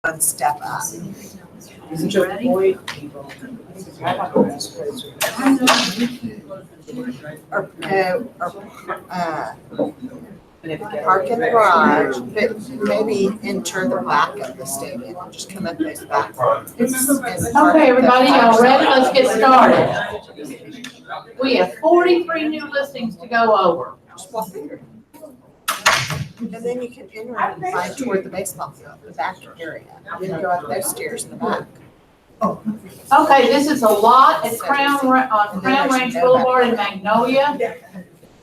one step up. Isn't your point, people? Or park in the garage, but maybe enter the back of the stadium and just come up those back. Okay, everybody, y'all ready? Let's get started. We have 43 new listings to go over. And then you can enter and find toward the baseball field, the back area. And then go up those stairs in the back. Okay, this is a lot at Crown Ranch Boulevard in Magnolia.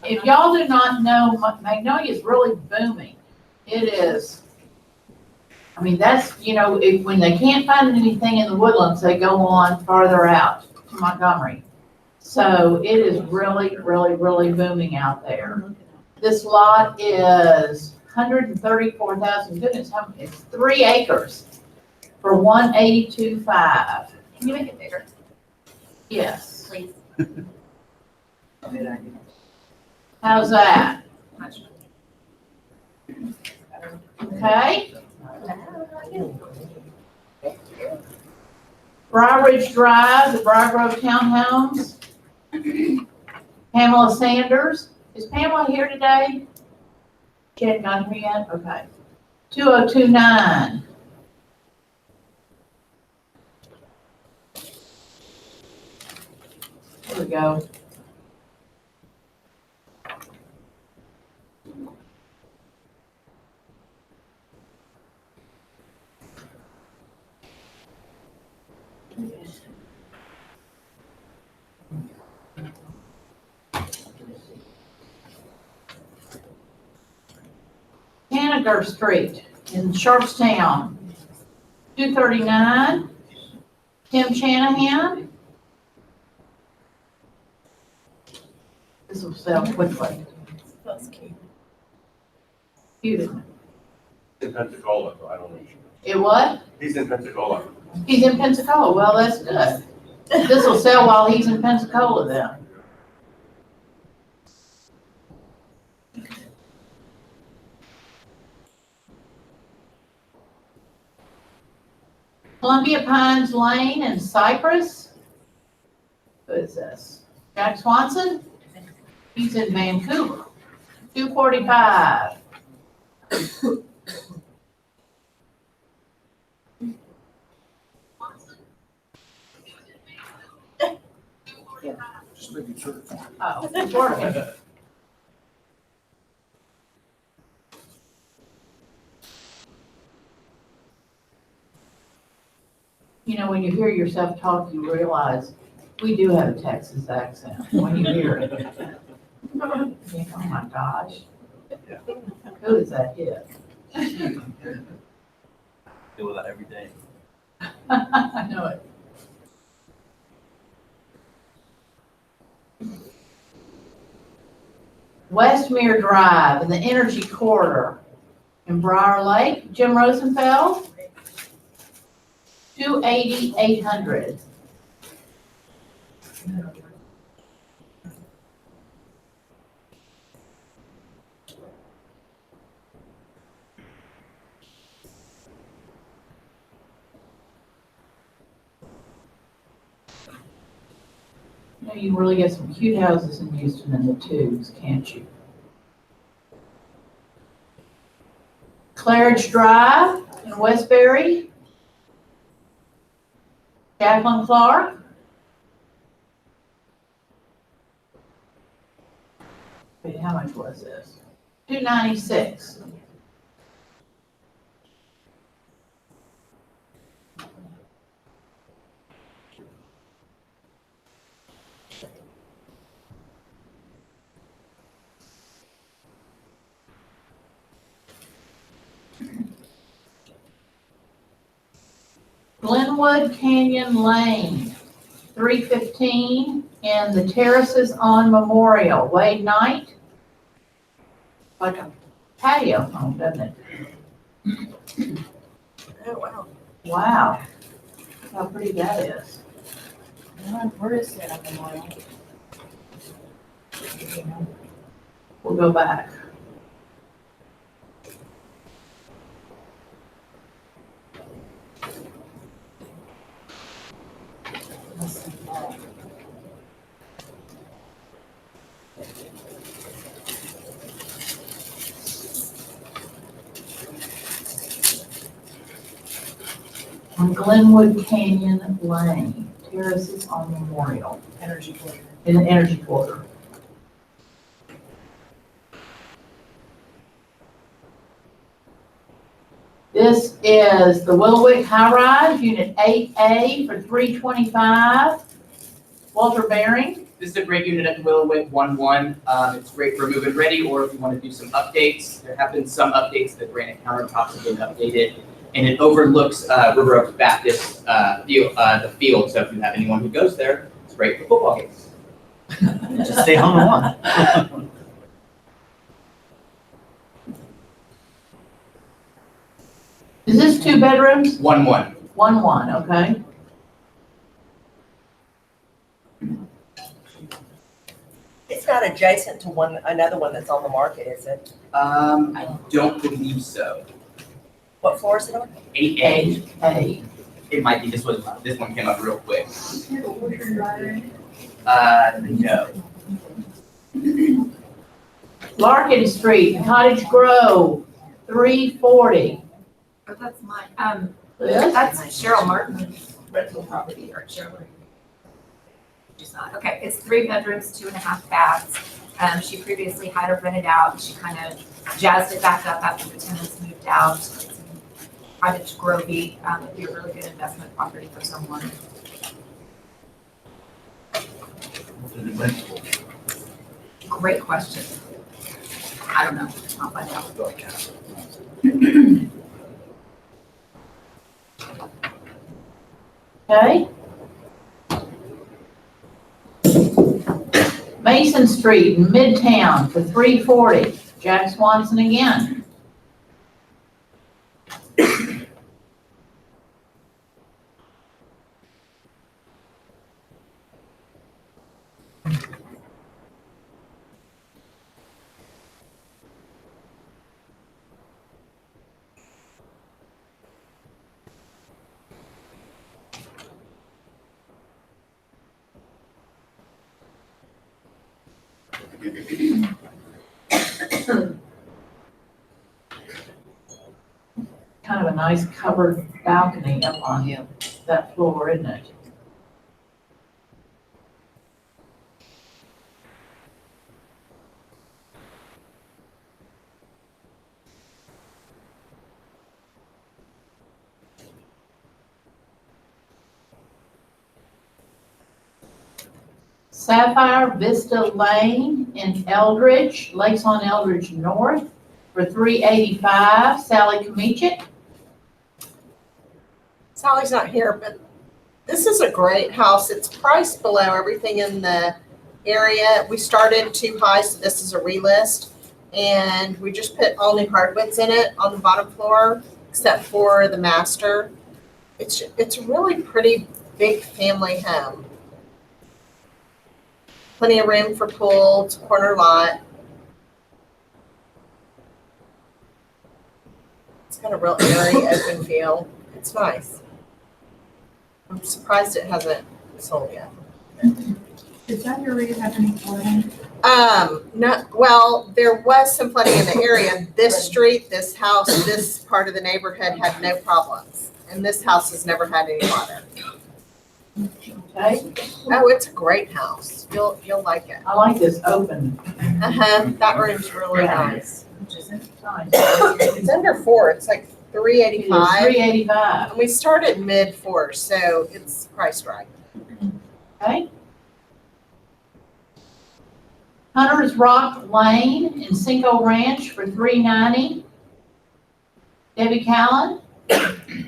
If y'all do not know, Magnolia is really booming. It is. I mean, that's, you know, when they can't find anything in the Woodlands, they go on farther out to Montgomery. So it is really, really, really booming out there. This lot is 134,000, goodness, it's 3 acres for 182.5. Can you make it bigger, Yes. please? How's that? Okay. Briar Ridge Drive, the Briar Grove Townhomes. Pamela Sanders. Is Pamela here today? She hadn't gotten here yet? Okay. 2029. Here we go. Hanager Street in Sharpstown, 239. Tim Shanahan. This will sell quickly. That's cute. Cute, isn't it? In Pensacola, so I don't know. It what? He's in Pensacola. He's in Pensacola. Well, that's good. This will sell while he's in Pensacola then. Columbia Pines Lane in Cypress. Who is this? Jack Swanson? He's in Vancouver. 245. Just making sure. Oh, it's working. You know, when you hear yourself talk, you realize we do have a Texas accent when you hear it. You think, oh my gosh. Who is that kid? Deal with that every day. I know it. Westmere Drive in the Energy Corridor in Briar Lake, Jim Rosenfeld, 280,800. You know, you can really get some cute houses in Houston in the twos, can't you? Claridge Drive in Westbury. Jacqueline Clark. Wait, how much was this? $296. Glenwood Canyon Lane, 315, and the terraces on Memorial. Wade Knight. Like a patio home, doesn't it? Oh, wow. Wow. How pretty that is. Where is it on Memorial? We'll go back. On Glenwood Canyon Lane, terraces on Memorial, Energy quarter. in the energy quarter. This is the Willowwick High Rise, Unit 8A for $325. Walter Baring. This is a great unit at the Willowwick 1-1. It's great for move-in ready, or if you want to do some updates. There have been some updates. The granite countertops have been updated, and it overlooks River Oaks Baptist the field. So if you have anyone who goes there, it's great for football games. Just stay home and watch. Is this 2 bedrooms? 1-1. 1-1, okay. It's not adjacent to another one that's on the market, is it? I don't believe so. What floor is it on? 8A. A. It might be. This one came up real quick. No. Larkin Street, Cottage Grove, 340. But that's mine. This? That's Cheryl Martin's rental property, or Cheryl. She's not. Okay, it's 3 bedrooms, 2.5 baths. She previously had it rented out. She kind of jazzed it back up after the tenants moved out. It's in Cottage Grove. It'd be a really good investment property for someone. Great question. I don't know. I'll find out. Okay. Mason Street in Midtown for $340. Jack Swanson again. Kind of a nice covered balcony up on that floor, isn't it? Sapphire Vista Lane in Eldridge, Lakes on Eldridge North for $385. Sally Kamichik. Sally's not here, but this is a great house. It's priced below everything in the area. We started too high, so this is a relist. And we just put all new hardwoods in it on the bottom floor, except for the master. It's a really pretty big family home. Plenty of room for pool, it's a corner lot. It's got a real airy open feel. It's nice. I'm surprised it hasn't sold yet. Is that area have any flooding? No, well, there was some flooding in the area. This street, this house, this part of the neighborhood had no problems. And this house has never had any water. Okay, Oh, it's a great house. You'll like it. I like this open. That room's really Yeah. nice. Nice. It's under 4, it's like 385. $385. And we started mid-4, so it's priced right. Okay. Hunter's Rock Lane in Cinco Ranch for $390. Debbie Callen.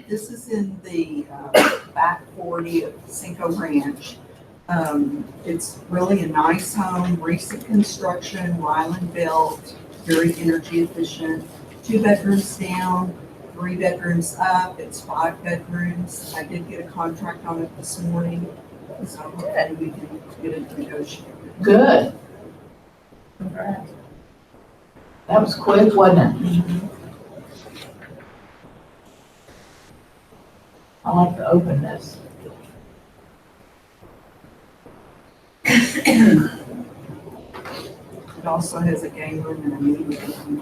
This is in the back 40 of Cinco Ranch. It's really a nice home, recent construction, Ryland built, very energy efficient. 2 bedrooms down, 3 bedrooms up. It's 5 bedrooms. I did get a contract on it this morning, so hopefully we can get it negotiated. Good. That was quick, wasn't it? I like the openness. It also has a game room and a meeting room.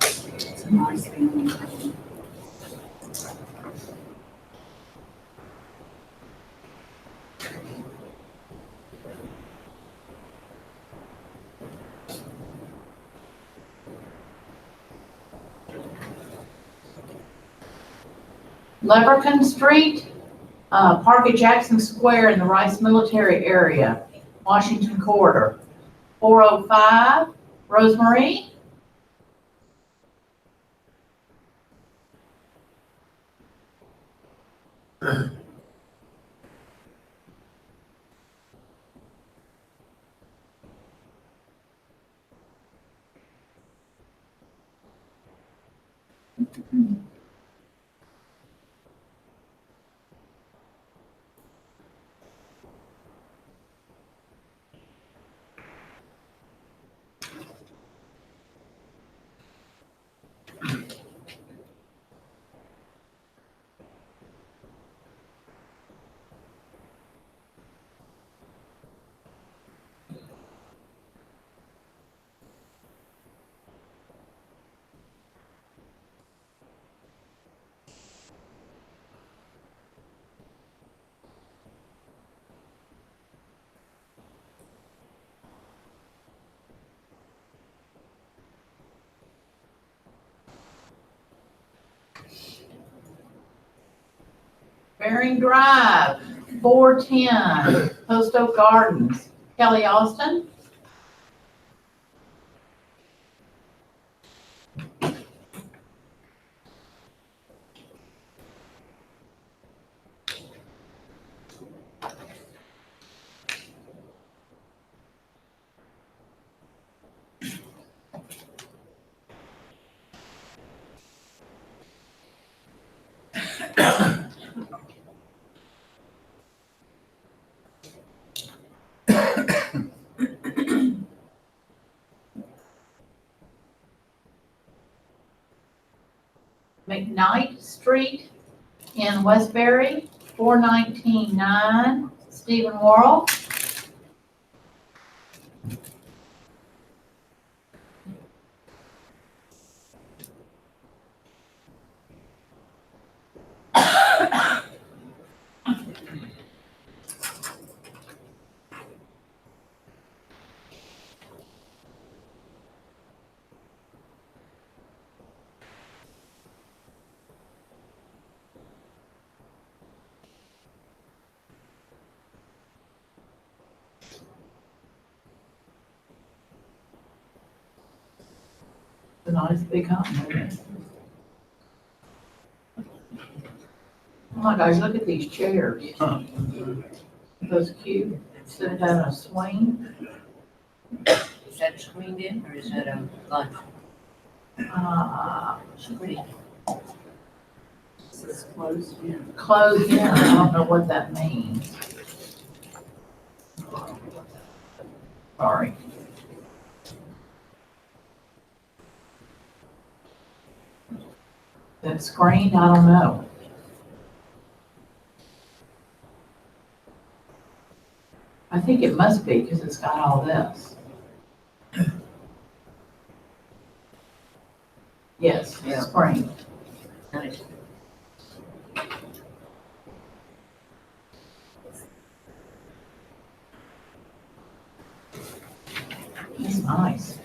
It's a nice family home. Leverton Street, Park at Jackson Square in the Rice Military Area, Washington Corridor. 405, Rosemarie? Bering Drive, 410, Post Oak Gardens, Kelly Austin? McKnight Street in Westbury, 419-9, Stephen Worrell. It's a nice big home, isn't it? Oh my gosh, look at these chairs. Those cute, instead of having a swing. Is that screened in or is that a lunch? Screened. It's closed in. Closed in, I don't know what that means. Sorry. That screened, I don't know. I think it must be because it's got all this. Yes, Yeah. screened. Nice. It's nice.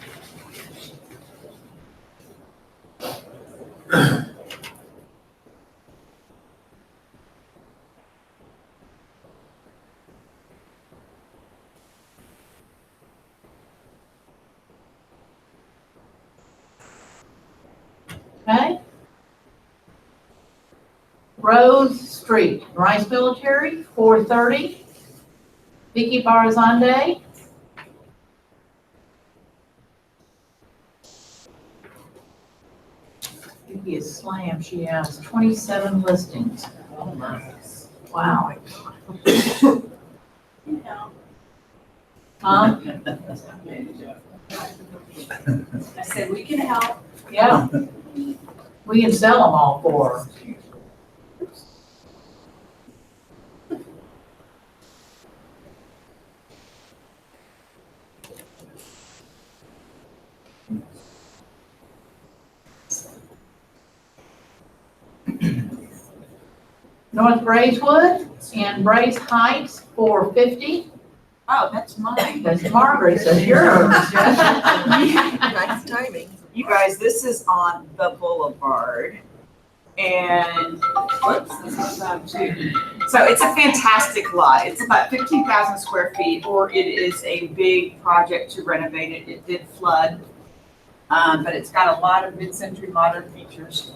Okay. Rose Street, Rice Military, 430. Vicky Barazande. Vicky is slammed. She has 27 listings. Oh my. Wow. Huh? I said, we can help. Yeah. We can sell them all for her. North Braeswood and Braes Heights for 50. Oh, that's mine. That's Margaret, so yours. Nice timing. You guys, this is on the boulevard. And, whoops, this is on too. So it's a fantastic lot. It's about 15,000 square feet, or it is a big project to renovate it. It did flood. But it's got a lot of mid-century modern features.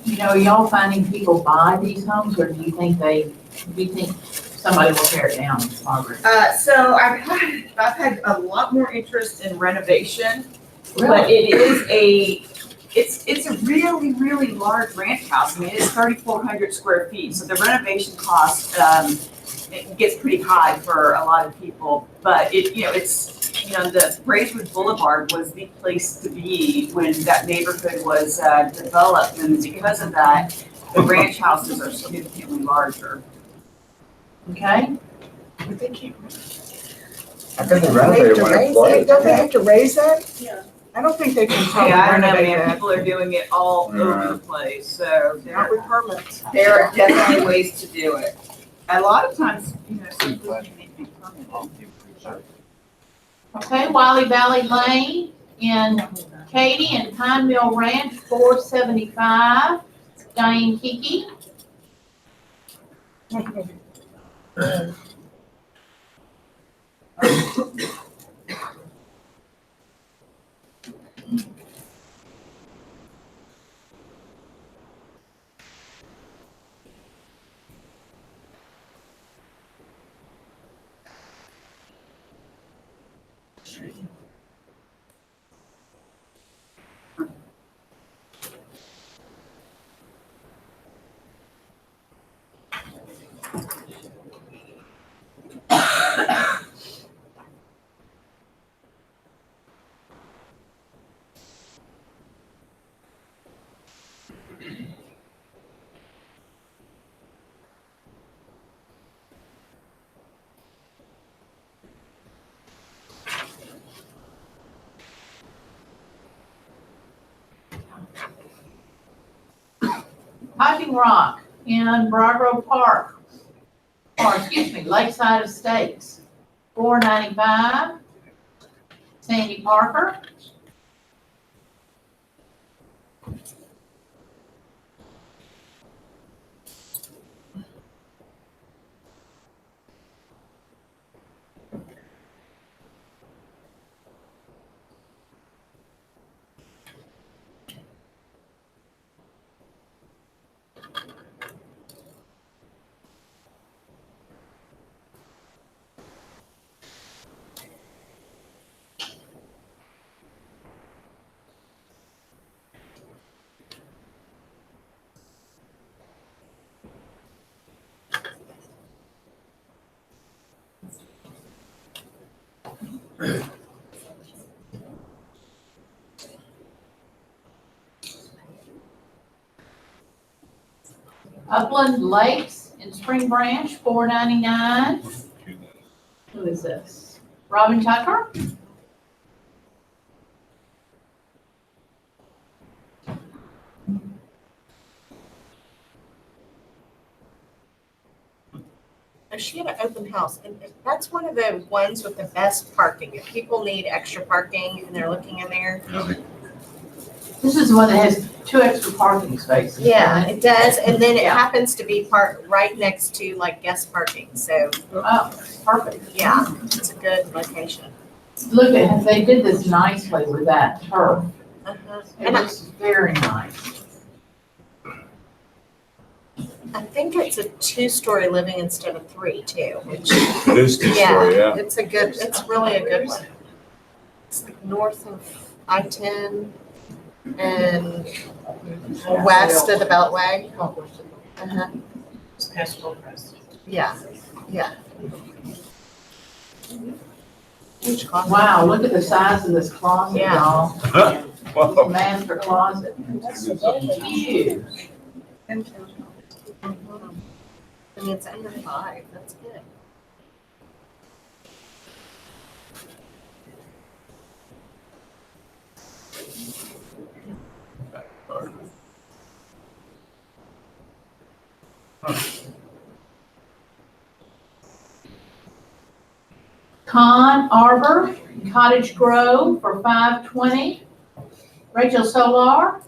You know, are y'all finding people buy these homes, or do you think somebody will tear it down, Margaret? So I've had a lot more interest in renovation, but it is it's a really, really large ranch house. I mean, it's 3,400 square feet, so the renovation cost, it gets pretty high for a lot of people. But the Braeswood Boulevard was the place to be when that neighborhood was developed, and because of that, the ranch houses are significantly larger. Okay, Would they keep? I think they renovated when it flooded. Don't they have to raise that? Yeah. I don't think they can Hey, I don't know, renovate man, that. people are doing it all over the place, so Not with permits. there are definitely ways to do it. A lot of times, some people need to be permitted. okay, Wiley Valley Lane in Katy and Pine Mill Ranch, 475, Diane Kiki. Piping Rock in Briar Park, Lakeside Estates, 495, Sandy Parker. Upland Lakes in Spring Branch, 499. Who is this? Robin Tucker? She had an open house, and that's one of the ones with the best parking. If people need extra parking and they're looking in there. This is the one that has 2 extra parking spaces. Yeah, it does, and then it Yeah. happens to be parked right next to like guest parking, so, Oh, perfect. yeah, it's a good location. Look at, they did this nicely with that turf. Uh-huh. It And looks very nice. I think it's a 2-story living instead of 3 too, which, It is two-story, yeah. it's really a good one. It's like north of I-10 and west of the Beltway. Uh-huh. Yeah, yeah. Huge closet. Wow, look at the size of this closet, Yeah. y'all. Whoa. Master closet. Huge. And it's under 5, that's good. Con Arbor, Cottage Grove for $520. Rachel Solar.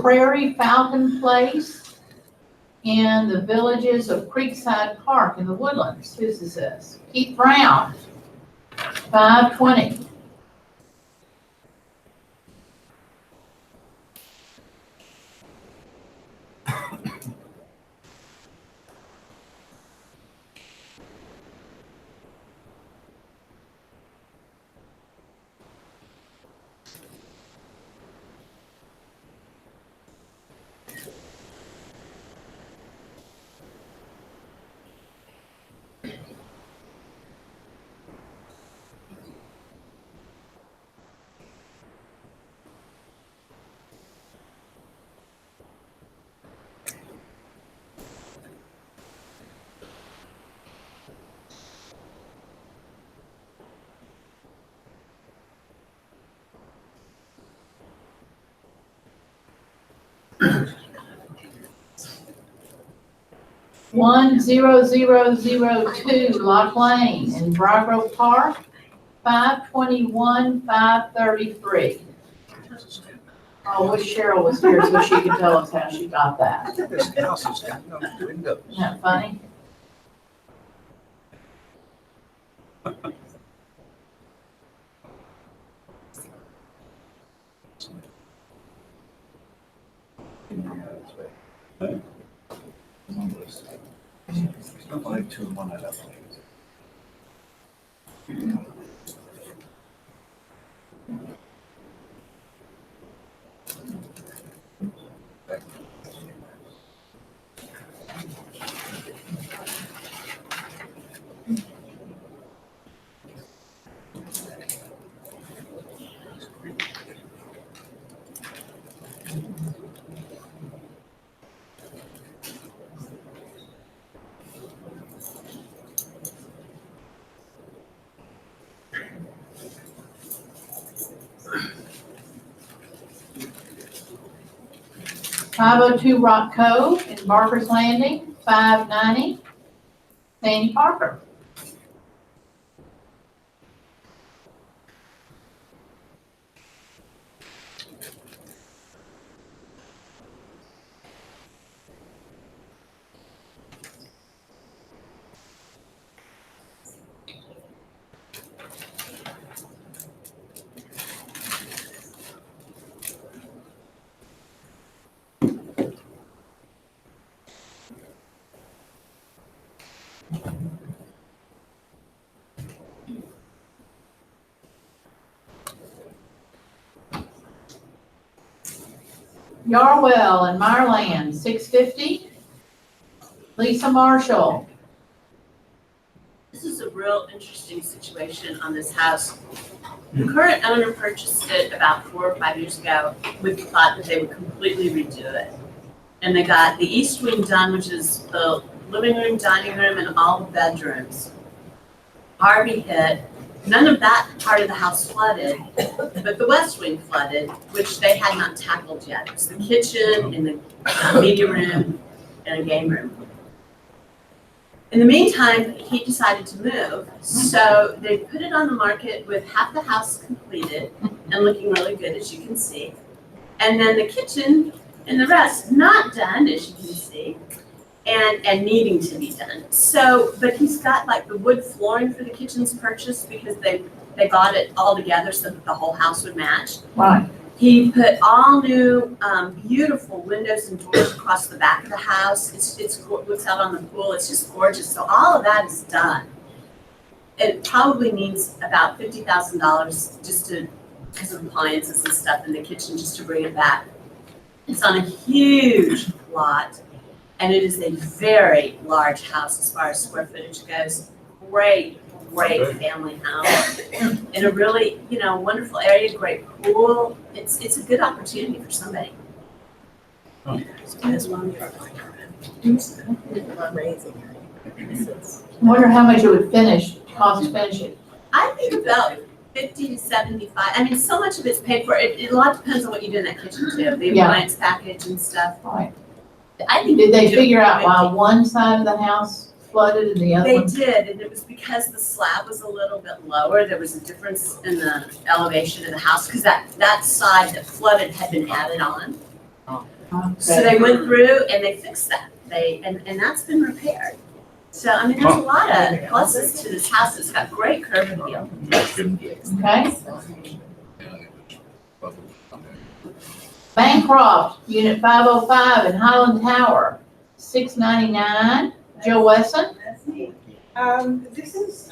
Prairie Falcon Place in the Villages of Creekside Park in the Woodlands. Whose is this? Keith Brown, $520. One zero zero zero two Lock Lane in Briargrove Park, $521, $533. I wish Cheryl was here so she could tell us how she got that. This house has got no windows. Isn't that funny? It's not like 2 and 1 at that point. $502 Rock Cove in Barker's Landing, $590. Sandy Parker. Yarwell and Meyerland, $650. Lisa Marshall. This is a real interesting situation on this house. The current owner purchased it about 4 or 5 years ago with the thought that they would completely redo it. And they got the east wing done, which is the living room, dining room, and all the bedrooms. Harvey hit. None of that part of the house flooded, but the west wing flooded, which they had not tackled yet. It was the kitchen and the media room and a game room. In the meantime, he decided to move, so they put it on the market with half the house completed and looking really good, as you can see. And then the kitchen and the rest not done, as you can see, and needing to be done. So, but he's got like the wood flooring for the kitchen's purchased because they bought it all together so that the whole house would match. Right. He put all new, beautiful windows and doors across the back of the house. Looks out on the pool. It's just gorgeous. So all of that is done. It probably needs about $50,000 just to, because of appliances and stuff in the kitchen, just to bring it back. It's on a huge lot, and it is a very large house as far as square footage goes. Great family house in a really, wonderful area, great pool. It's a good opportunity for somebody. Wonder how much it would cost to finish it. I think about 50 to 75. I mean, so much of it's paid for. It a lot depends on what you do in that kitchen too, the Yeah. appliance package and stuff. Right. I think Did they do figure out why maybe- one side of the house flooded and the other They one? did, and it was because the slab was a little bit lower. There was a difference in the elevation of the house because that side that flooded had been added on. So Okay. they went through and they fixed that. And that's been repaired. So, I mean, there's a lot of pluses to this house. It's got great curb appeal. Okay. Bancroft, Unit 505 in Highland Tower, $699. Joe Wesson? This is,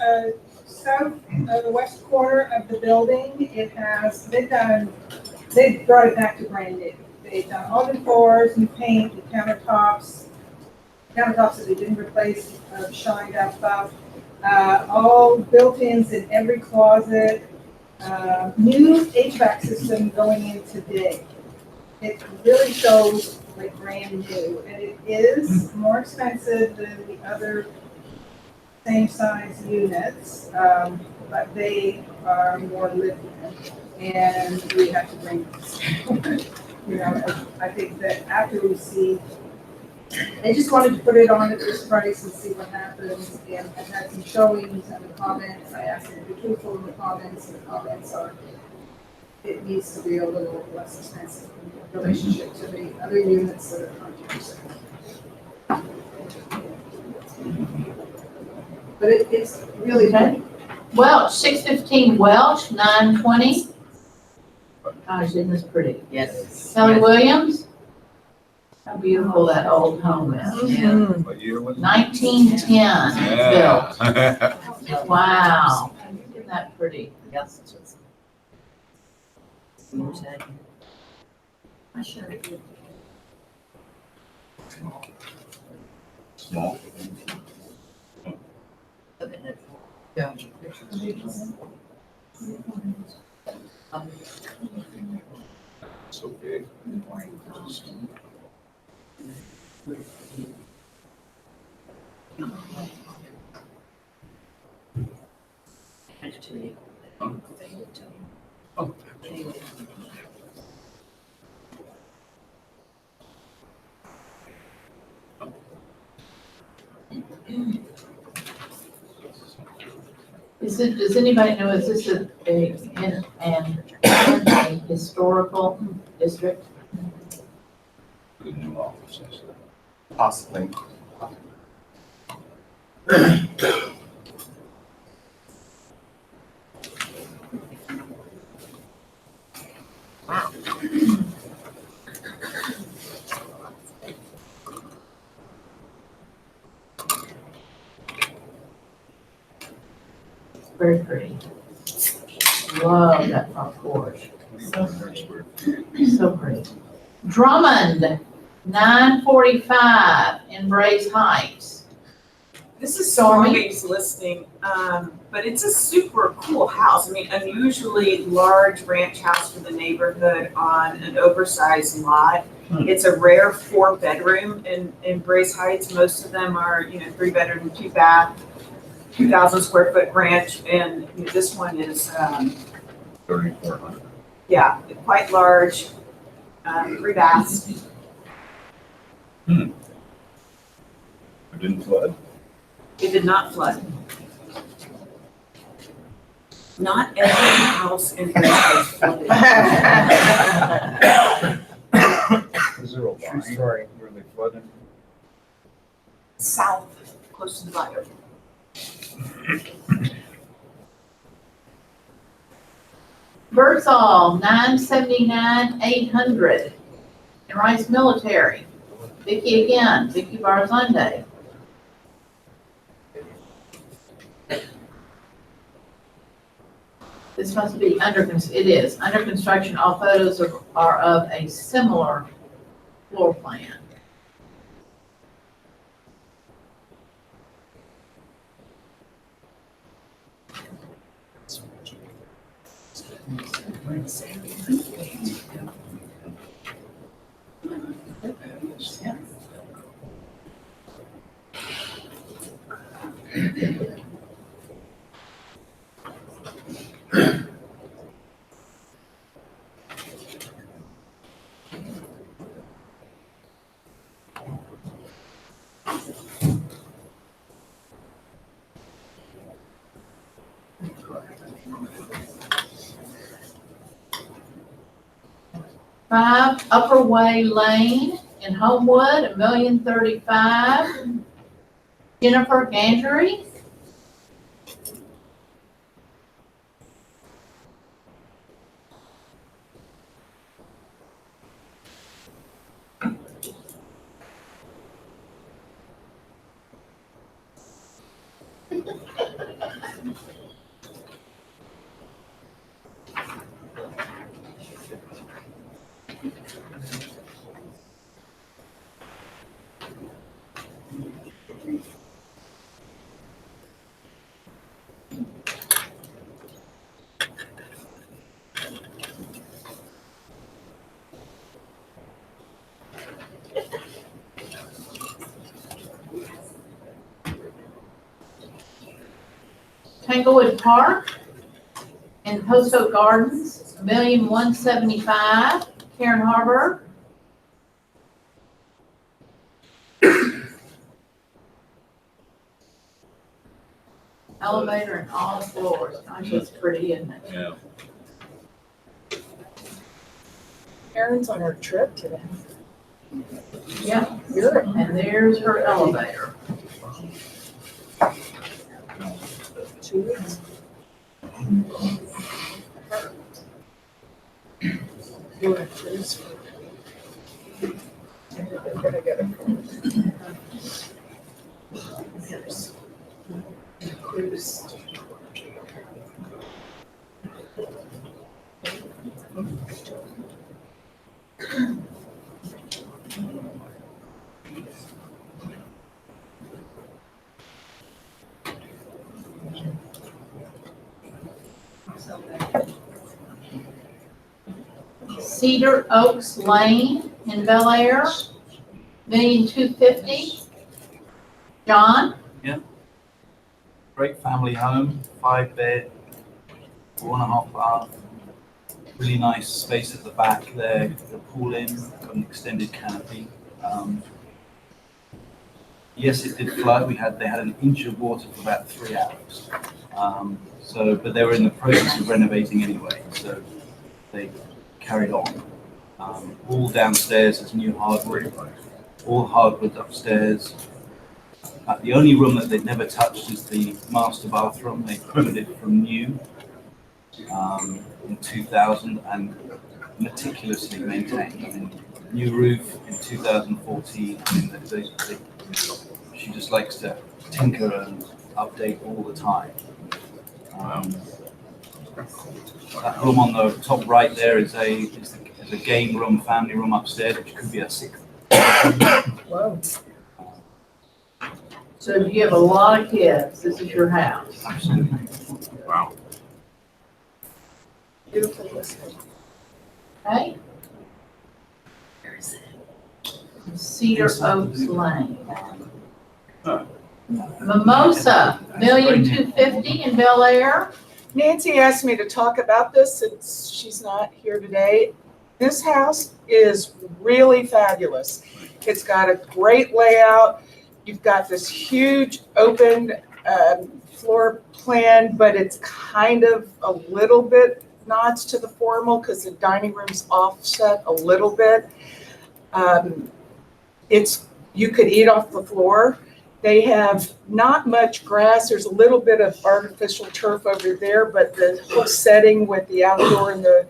south, the west corner of the building. It has, they brought it back to brand new. They've done all the floors, new paint, the countertops that they didn't replace, shined up stuff. All built-ins in every closet, new HVAC system going in today. It really shows like brand new, and it is more expensive than the other same size units, but they are more lived in, and we have to bring this. I think that after we see, I just wanted to put it on at this price and see what happens, and I've had some showings and the comments. I asked them to be truthful in the comments, and the comments are, it needs to be a little less expensive in relationship to the other units that are controversial. But it's really Okay. Welch, 615 Welch, 920. Gosh, isn't this pretty? Yes. Kelly Williams? How beautiful that old home is. What year was it? 1910 Yeah. built. Wow. Isn't that pretty? Yes. I should have did. Small. Yeah. So big. Oh. Does anybody know, is this a historical district? The new office. Possibly. Very pretty. Love that front porch. So pretty. Drummond, 945 in Braes Heights. This is Stormy? Stormy's listing, but it's a super cool house. I mean, unusually large ranch house for the neighborhood on an oversized lot. It's a rare 4-bedroom in Braes Heights. Most of them are, 3-bedroom, 2-bath, 2,000 square foot ranch, and this one is, 3,400. yeah, quite large, 3 baths. It didn't flood? It did not flood. Not every house in Braes Heights flooded. Is zero line, where they flooding. South, close to the Black Oak. Birdsall, 979, 800. And Rice Military. Vicky again, Vicky Barzunde. This must be it is, under construction. All photos are of a similar floor plan. Five Upper Way Lane in Homewood, $1,035,000. Jennifer Gandry. Tanglewood Park in Post Oak Gardens, $1,175,000. Karen Harbor. Elevator in all floors. Gosh, that's pretty, isn't it? Yeah. Karen's on her trip today. Yeah, and there's her elevator. 2 weeks. Doing a cruise for. They're gonna get a cruise. Cedar Oaks Lane in Bel Air, $1,250,000. John? Great family home, 5-bed, 4.5 bath. Really nice space at the back there, the pool in, got an extended canopy. Yes, it did flood. They had an inch of water for about 3 hours. But they were in the process of renovating anyway, so they carried on. All downstairs is new hardwood, all hardwood upstairs. The only room that they'd never touched is the master bathroom. They put it from new in 2000 and meticulously maintained. I mean, new roof in 2014. I mean, she just likes to tinker and update all the time. That room on the top right there is a game room, family room upstairs, which could be a 6th. Whoa. So if you have a lot of kids, this is your house. Absolutely. Wow. Beautiful listing. Okay? Cedar Oaks Lane. Mimosa, $1,250,000 in Bel Air. Nancy asked me to talk about this since she's not here today. This house is really fabulous. It's got a great layout. You've got this huge open floor plan, but it's kind of a little bit nods to the formal because the dining room's offset a little bit. You could eat off the floor. They have not much grass. There's a little bit of artificial turf over there, but the whole setting with the outdoor and the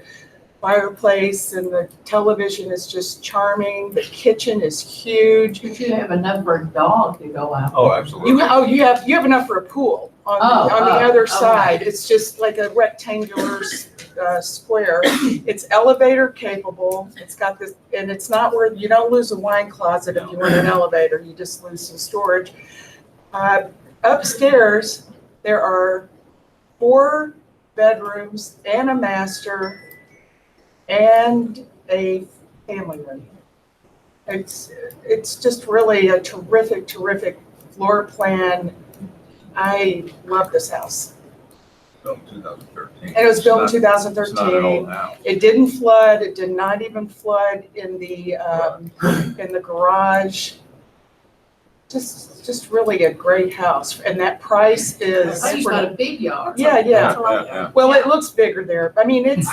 fireplace and the television is just charming. The kitchen is huge. But you have enough for a dog to go out. Oh, absolutely. You have enough for a pool on the other side. It's just like a rectangular square. It's elevator capable. It's got this, and it's not where you don't lose a wine closet if you want an elevator. You just lose some storage. Upstairs, there are 4 bedrooms and a master and a family room. It's just really a terrific floor plan. I love this house. Built in 2013. And it was built in It's not an 2013. old house. It didn't flood. It did not even flood in the garage. Just really a great house. And that price is. Oh, you've got a big yard. Yeah. Yeah. Well, it looks bigger there. I mean, it's,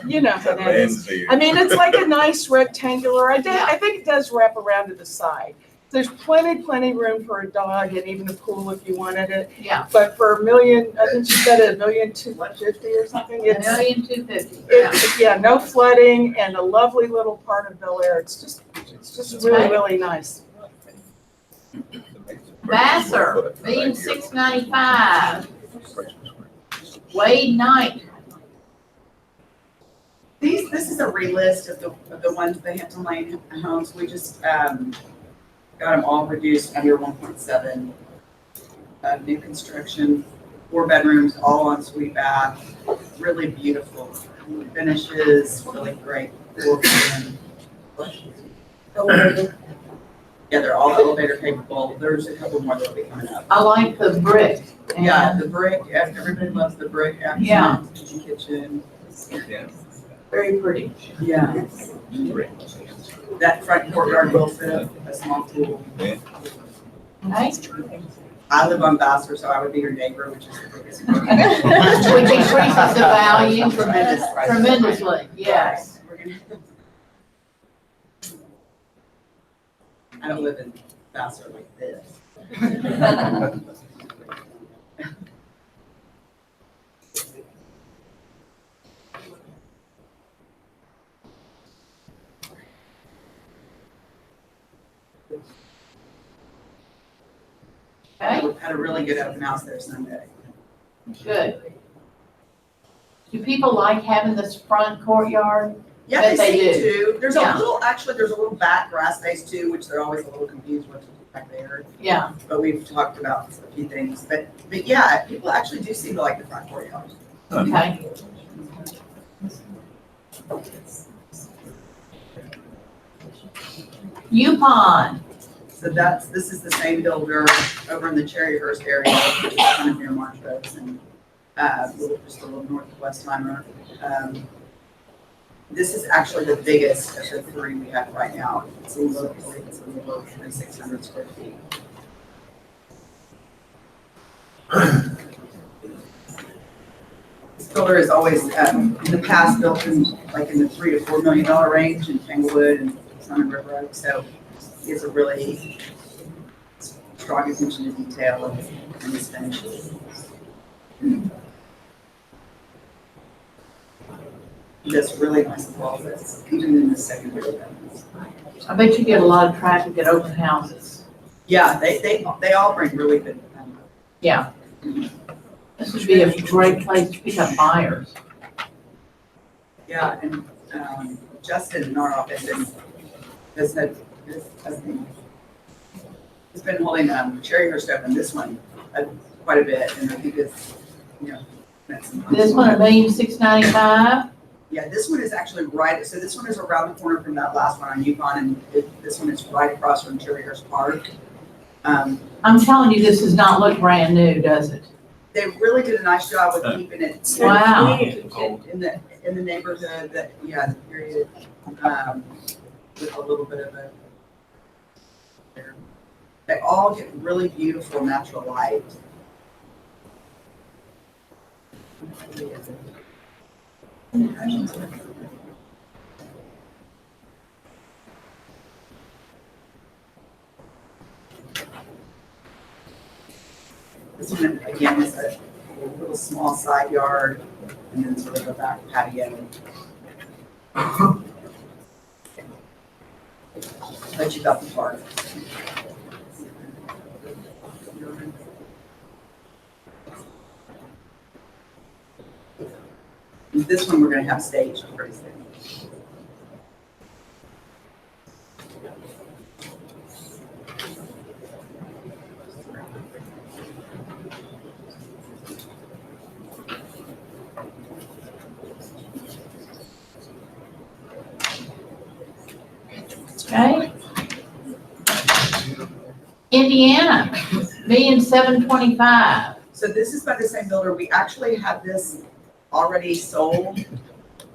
you know how that is. I mean, it's like a nice rectangular. I think it does wrap around to the side. There's plenty room for a dog and even a pool if you wanted it. Yeah. But for $1 million, I think you said $1,250,000 or something. It's $1,250,000. yeah, no flooding and a lovely little part of Bel Air. It's just really nice. Vassar, being $695. Wade Knight. This is a relist of the ones, the Hampton Lane homes. We just got them all reduced under 1.7. New construction, 4 bedrooms, all en suite bath, really beautiful finishes, really great floor plan. Elevator. Yeah, they're all elevator capable. There's a couple more that'll be coming up. I like the brick. Yeah, the brick, everybody loves the brick Yeah. accent, kitchen. Very pretty. Yeah. That front courtyard will fit a small pool. Nice. I live on Vassar, so I would be your neighbor, which is the biggest. Which increases the value Tremendous. tremendously, yes. We're gonna- I don't live in Vassar like this. Okay, We had a really good open house there Sunday. good. Do people like having this front courtyard? Yeah, Yes, they they seem do. to. There's Yeah. there's a little back grass space too, which they're always a little confused what's back there. Yeah, But we've talked about a few things, but yeah, people actually do seem to like the front courtyard. okay. Yupon, So this is the same builder over in the Cherryhurst area, which is kind of near Marshos and just a little north of Westheimer. This is actually the biggest of the 3 we have right now. It's a little over 2,600 square feet. This builder is always, in the past, built in like in the $3 to $4 million range in Tanglewood and Sun and River Oak. So he has a really strong attention to detail in his finishes. He does really nice closets, even in the secondary bedrooms. I bet you get a lot of traffic at open houses. Yeah, they all bring really good. Yeah. This would be a great place to pick up buyers. Yeah, and Justin in our office has been holding Cherryhurst open, this one, quite a bit, and I think it's, that's. This one $1,695,000. Yeah, this one is actually right, so this one is around the corner from that last one on Yukon, and this one is right across from Cherryhurst Park. I'm telling you, this does not look brand new, does it? They really did a nice job with keeping it. Wow. In the neighborhood that, the period, with a little bit of a. They all get really beautiful natural light. This one, again, is a little small side yard and then sort of a back patio. But you got the park. This one we're gonna have staged pretty soon. Okay. Indiana, 1,725,000. So this is by the same builder. We actually have this already sold.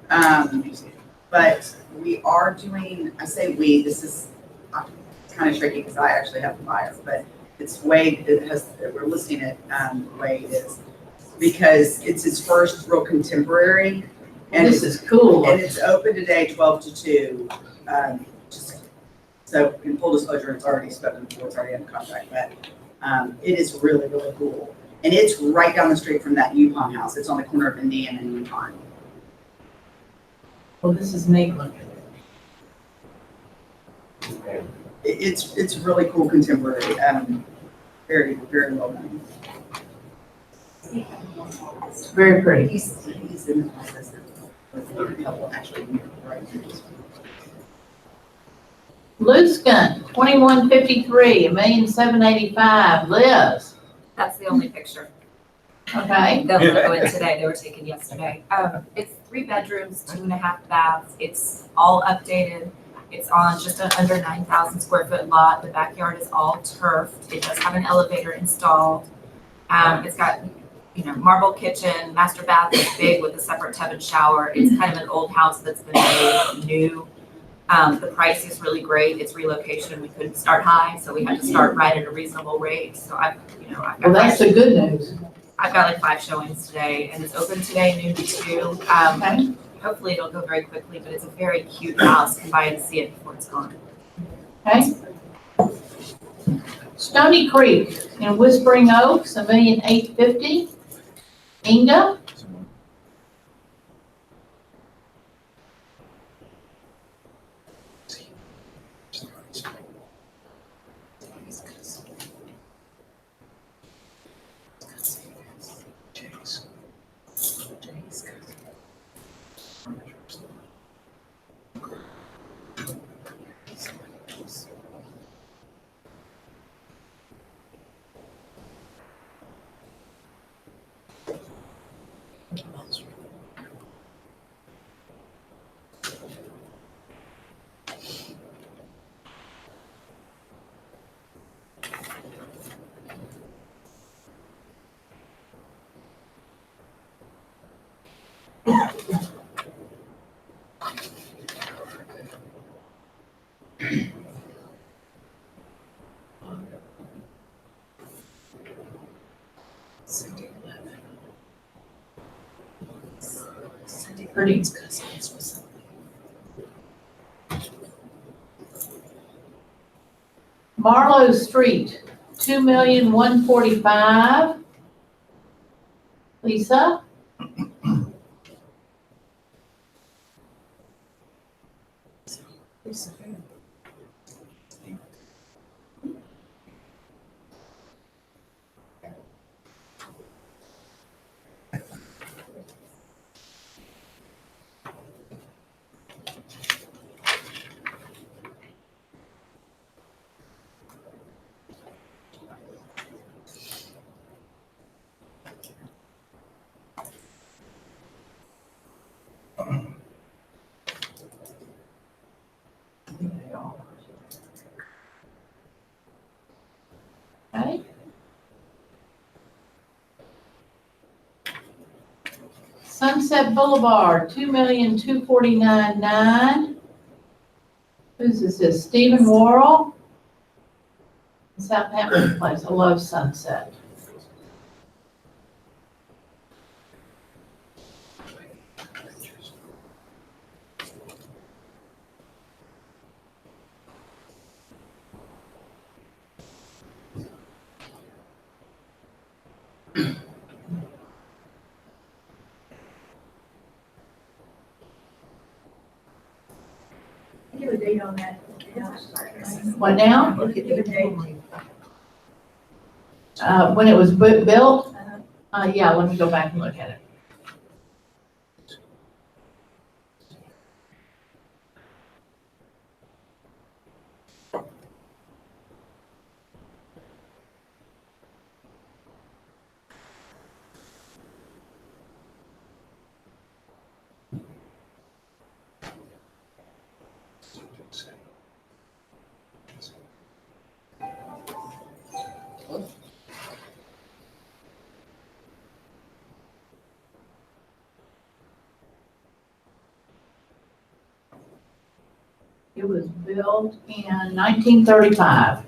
But we are doing, I say we, this is kind of tricky because I actually have the buyer, but it's we're listing it the way it is. Because it's his first real contemporary. And This is cool. And it's open today, 12 to 2. So in full disclosure, it's already spoken for, it's already under contract, but it is really, really cool. And it's right down the street from that Yukon house. It's on the corner of Indian and Yukon. Well, this is Maitland. It's really cool contemporary, very, very well done. It's very pretty. He's in the process of couple actually right here. Loose Gun, 2,153, 1,785,000. Liz, That's the only picture. okay? They'll go in today, they were taken yesterday. It's 3 bedrooms, 2.5 baths. It's all updated. It's on just an under 9,000 square foot lot. The backyard is all turfed. It does have an elevator installed. It's got, marble kitchen, master bath is big with a separate tub and shower. It's kind of an old house that's been made new. The price is really great. It's relocation. We couldn't start high, so we had to start right at a reasonable rate. So I've got Well, that's the good news. I've got like 5 showings today, and it's open today, noon to 2. Okay. Hopefully it'll go very quickly, but it's a very cute house. Come by and see it before it's gone. Okay. Stony Creek in Whispering Oaks, 1,850,000. Inga, pretty. Marlowe Street, 2,145,000. Lisa, okay. Sunset Boulevard, 2,249,900. Who's this? Stephen Worrell? Southampton Place. I love Sunset. date on that? What now? Give a date. When it was built? Yeah, let me go back and look at it. It was built in 1935.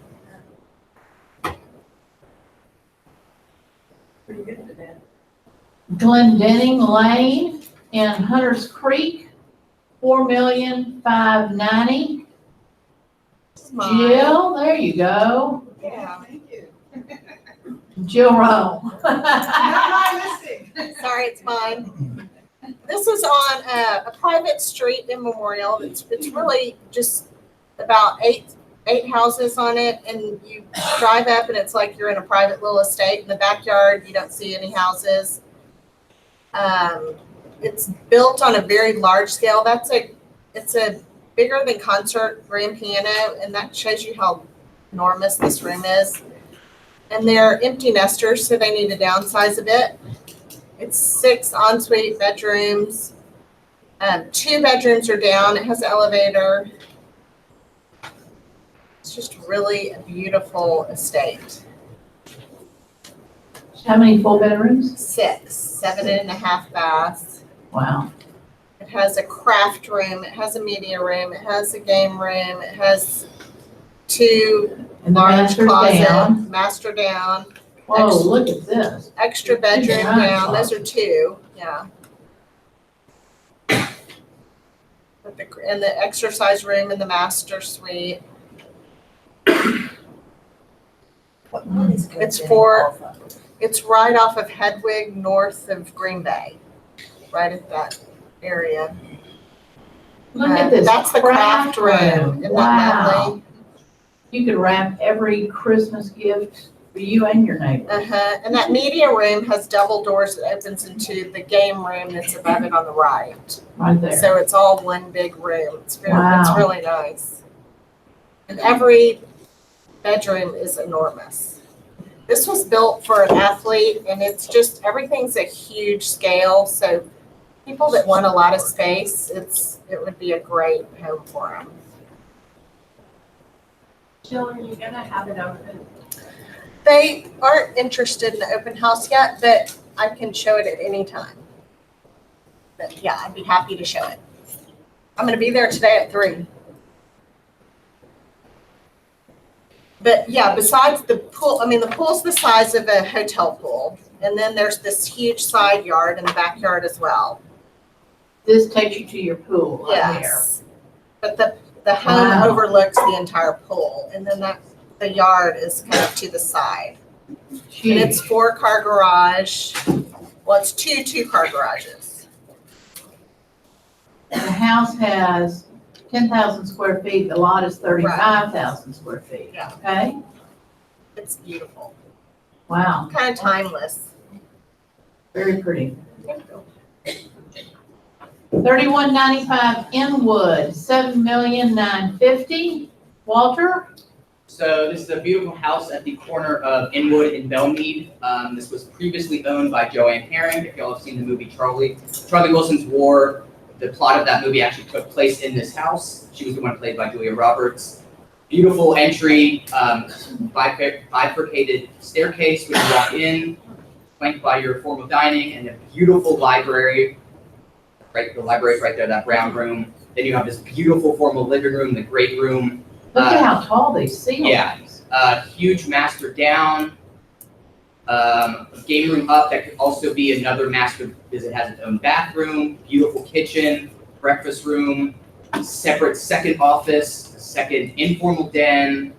Pretty good for that. Glendenning Lane in Hunters Creek, $4,590,000. Jill, there you go. Yeah, thank you. Jill Rowe. Not my listing. Sorry, it's mine. This is on a private street in Memorial. It's really just about eight houses on it, and you drive up and it's like you're in a private little estate. In the backyard, you don't see any houses. It's built on a very large scale. It's a bigger than concert grand piano, and that shows you how enormous this room is. And they're empty nesters, so they need to downsize a bit. It's 6 ensuite bedrooms. 2 bedrooms are down. It has an elevator. It's just really a beautiful estate. How many full bedrooms? 6, 7.5 baths. Wow. It has a craft room. It has a media room. It has a game room. It has 2 And the large master's closet, down. master down, Whoa, look at this. extra bedroom Giant down. Those closet. are 2, yeah. And the exercise room in the master suite. What is good It's then for- off of? It's right off of Hedwig, north of Green Bay, right at that area. Look at this That's the craft room. Isn't that Wow. lovely? You could wrap every Christmas gift for you and your neighbor. Uh-huh. And that media room has double doors that opens into the game room that's above it on the right. Right there. So it's all one big room. It's Wow. really nice. And every bedroom is enormous. This was built for an athlete, and it's just, everything's a huge scale. So people that want a lot of space, it would be a great home for them. Jill, are you gonna have it open? They aren't interested in the open house yet, but I can show it at any time. But yeah, I'd be happy to show it. I'm gonna be there today at 3. But yeah, besides the pool, the pool's the size of a hotel pool. And then there's this huge side yard and backyard as well. This takes you to your pool right there. Yes. But the home Wow. overlooks the entire pool. And then the yard is kind of to the side. And it's Huge. 4-car garage. Well, it's 2 2-car garages. The house has 10,000 square feet. The lot is 35,000 square feet. Yeah. Okay? It's beautiful. Wow. Kind of timeless. Very pretty. 3195 Inwood, 7,950,000. Walter? So this is a beautiful house at the corner of Inwood and Belmead. This was previously owned by Joanne Herring. If y'all have seen the movie Charlie. Charlie Wilson's War, the plot of that movie actually took place in this house. She was the one played by Julia Roberts. Beautiful entry, bifurcated staircase when you walk in, flanked by your formal dining, and a beautiful library. Right, the library's right there, that brown room. Then you have this beautiful formal living room, the great room. Look at how tall these ceilings. Yeah. Huge master down. A game room up that could also be another master because it has its own bathroom, beautiful kitchen, breakfast room, separate second office, a second informal den.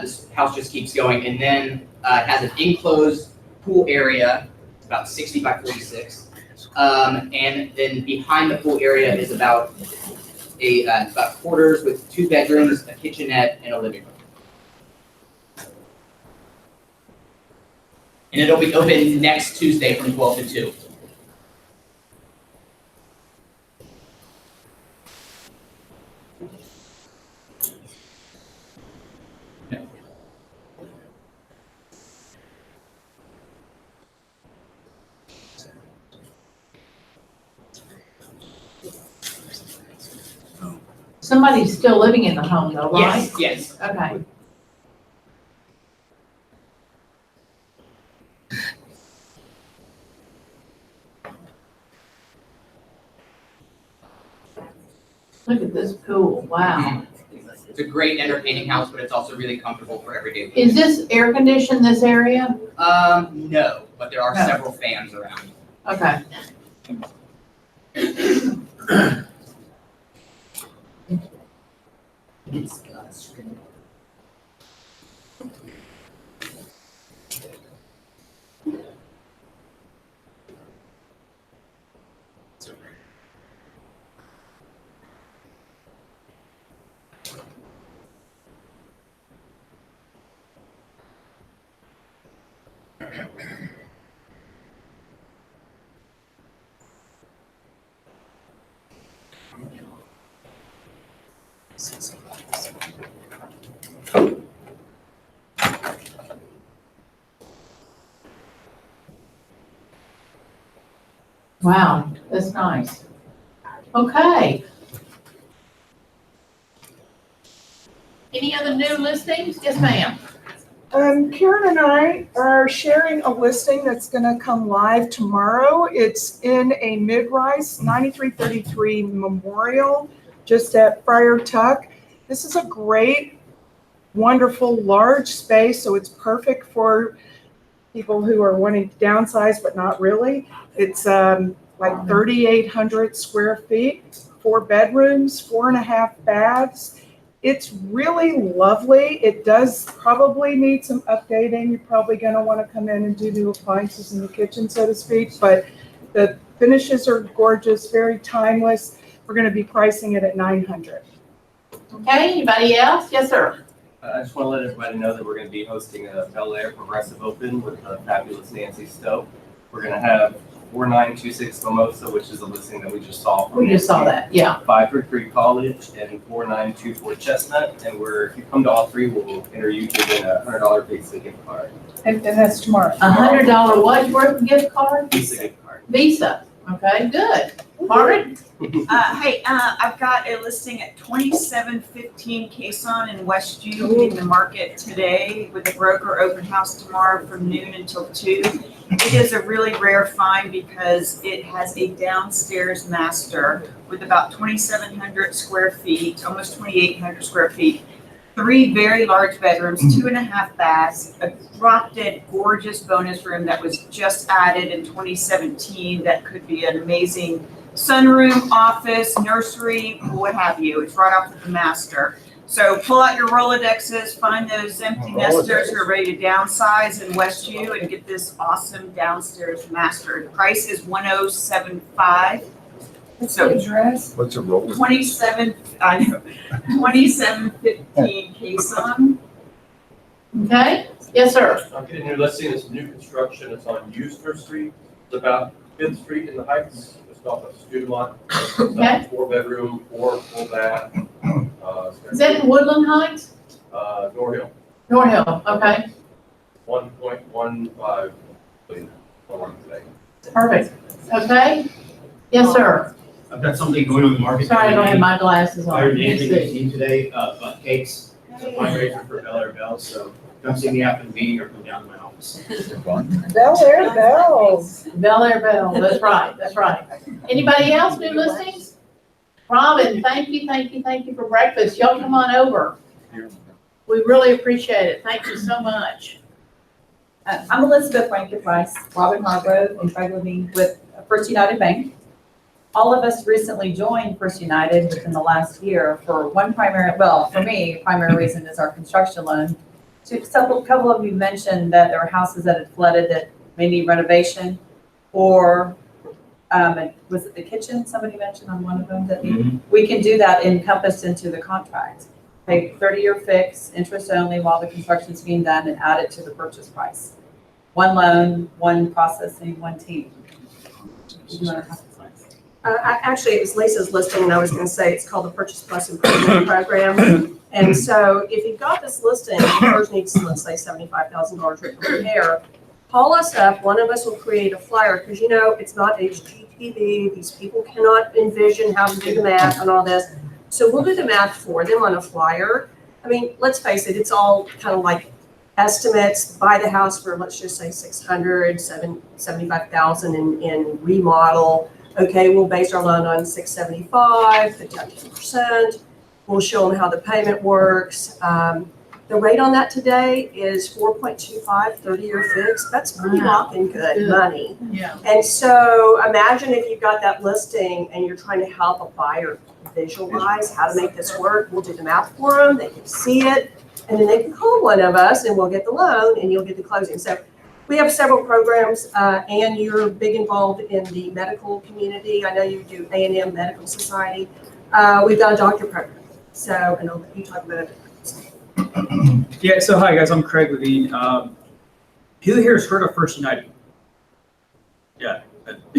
This house just keeps going, and then it has an enclosed pool area, about 60 by 46. And then behind the pool area is about it's about quarters with 2 bedrooms, a kitchenette, and a living room. And it'll be open next Tuesday from 12 to 2. Somebody's still living in the home though, right? Yes, yes. Okay. Look at this pool, wow. It's a great entertaining house, but it's also really comfortable for everyday use. Is this air conditioned, this area? No, but there are No. several fans around. Okay. Wow, that's nice. Okay. Any other new listings? Yes, ma'am. Karen and I are sharing a listing that's gonna come live tomorrow. It's in a mid-rise, 9333 Memorial, just at Friar Tuck. This is a great, wonderful, large space, so it's perfect for people who are wanting to downsize, but not really. It's like 3,800 square feet, 4 bedrooms, 4.5 baths. It's really lovely. It does probably need some updating. You're probably gonna wanna come in and do the appliances in the kitchen, so to speak, but the finishes are gorgeous, very timeless. We're gonna be pricing it at $900. Okay, anybody else? Yes, sir. I just want to let everybody know that we're going to be hosting a Bel Air Progressive Open with the fabulous Nancy Stowe. We're going to have 4926 Mimosa, which is a listing that we just saw. We just saw that, yeah. 533 College and 4924 Chestnut. And if you come to all three, we'll enter you to win a $100 Visa gift card. And that's tomorrow. $100 what worth gift card? Visa gift card. Visa. Okay, good. Margaret? Hey, I've got a listing at 2715 Cason in Westview in the market today with a broker open house tomorrow from noon until 2. It is a really rare find because it has a downstairs master with about 2,700 square feet, almost 2,800 square feet. 3 very large bedrooms, 2.5 baths, a drop-dead gorgeous bonus room that was just added in 2017 that could be an amazing sunroom, office, nursery, what have you. It's right off of the master. So pull out your Rolodexes, find those empty nesters who are ready to downsize in Westview and get this awesome downstairs master. The price is $1,075. So What's a roll? 2715 Cason. Okay, yes, sir. I'm getting your listing, it's new construction, it's on Euster Street, it's about 5th Street in the Heights, it's off of Studemont. It's Okay. 4 bedroom, 4 full bath. Is that in Woodland Heights? Door Hill, North Hill, okay, 1.15 billion today. perfect. Okay, yes, sir. I've got something going on in the market. Sorry, I don't have my glasses on. Hired Let's Nancy see. Christine today, Buck Cakes, it's a fundraiser for Bel Air Bells, so come see me after the meeting or come down to my office. Bel Air Bells. Bel Air Bell, that's right, that's right. Anybody else, new listings? Robin, thank you for breakfast. Y'all come on over. We really appreciate it. Thank you so much. I'm Elizabeth Blanket Rice, Robin Hargrove, and Craig Levine with First United Bank. All of us recently joined First United within the last year for one primary, well, for me, primary reason is our construction loan. A couple of you mentioned that there were houses that had flooded that may need renovation, or Was it the kitchen somebody mentioned on one of them that we can do that encompassed into the contract? Pay 30-year fix, interest only while the construction's being done and add it to the purchase price. One loan, one processing, one team. Actually, it was Lisa's listing, and I was gonna say it's called the Purchase Plus Improvement Program. And so if you've got this listing, you first need, let's say, $75,000 worth of repair. Call us up, one of us will create a flyer, because you know, it's not HGTV, these people cannot envision how to do the math and all this. So we'll do the math for them on a flyer. I mean, let's face it, it's all kind of like estimates, buy the house for, let's just say 75,000 in remodel. Okay, we'll base our loan on 675, put down 10%. We'll show them how the payment works. The rate on that today is 4.25, 30-year fix. That's pretty rocking good money. Yeah. And so imagine if you've got that listing and you're trying to help a buyer visualize how to make this work. We'll do the math for them, they can see it, and then they can call one of us and we'll get the loan and you'll get the closing. So we have several programs, and you're big involved in the medical community. I know you do A&M Medical Society. We've got a doctor program. So, and I'll let you talk about it. Yeah, so hi guys, I'm Craig Levine. Who here has heard of First United? Yeah.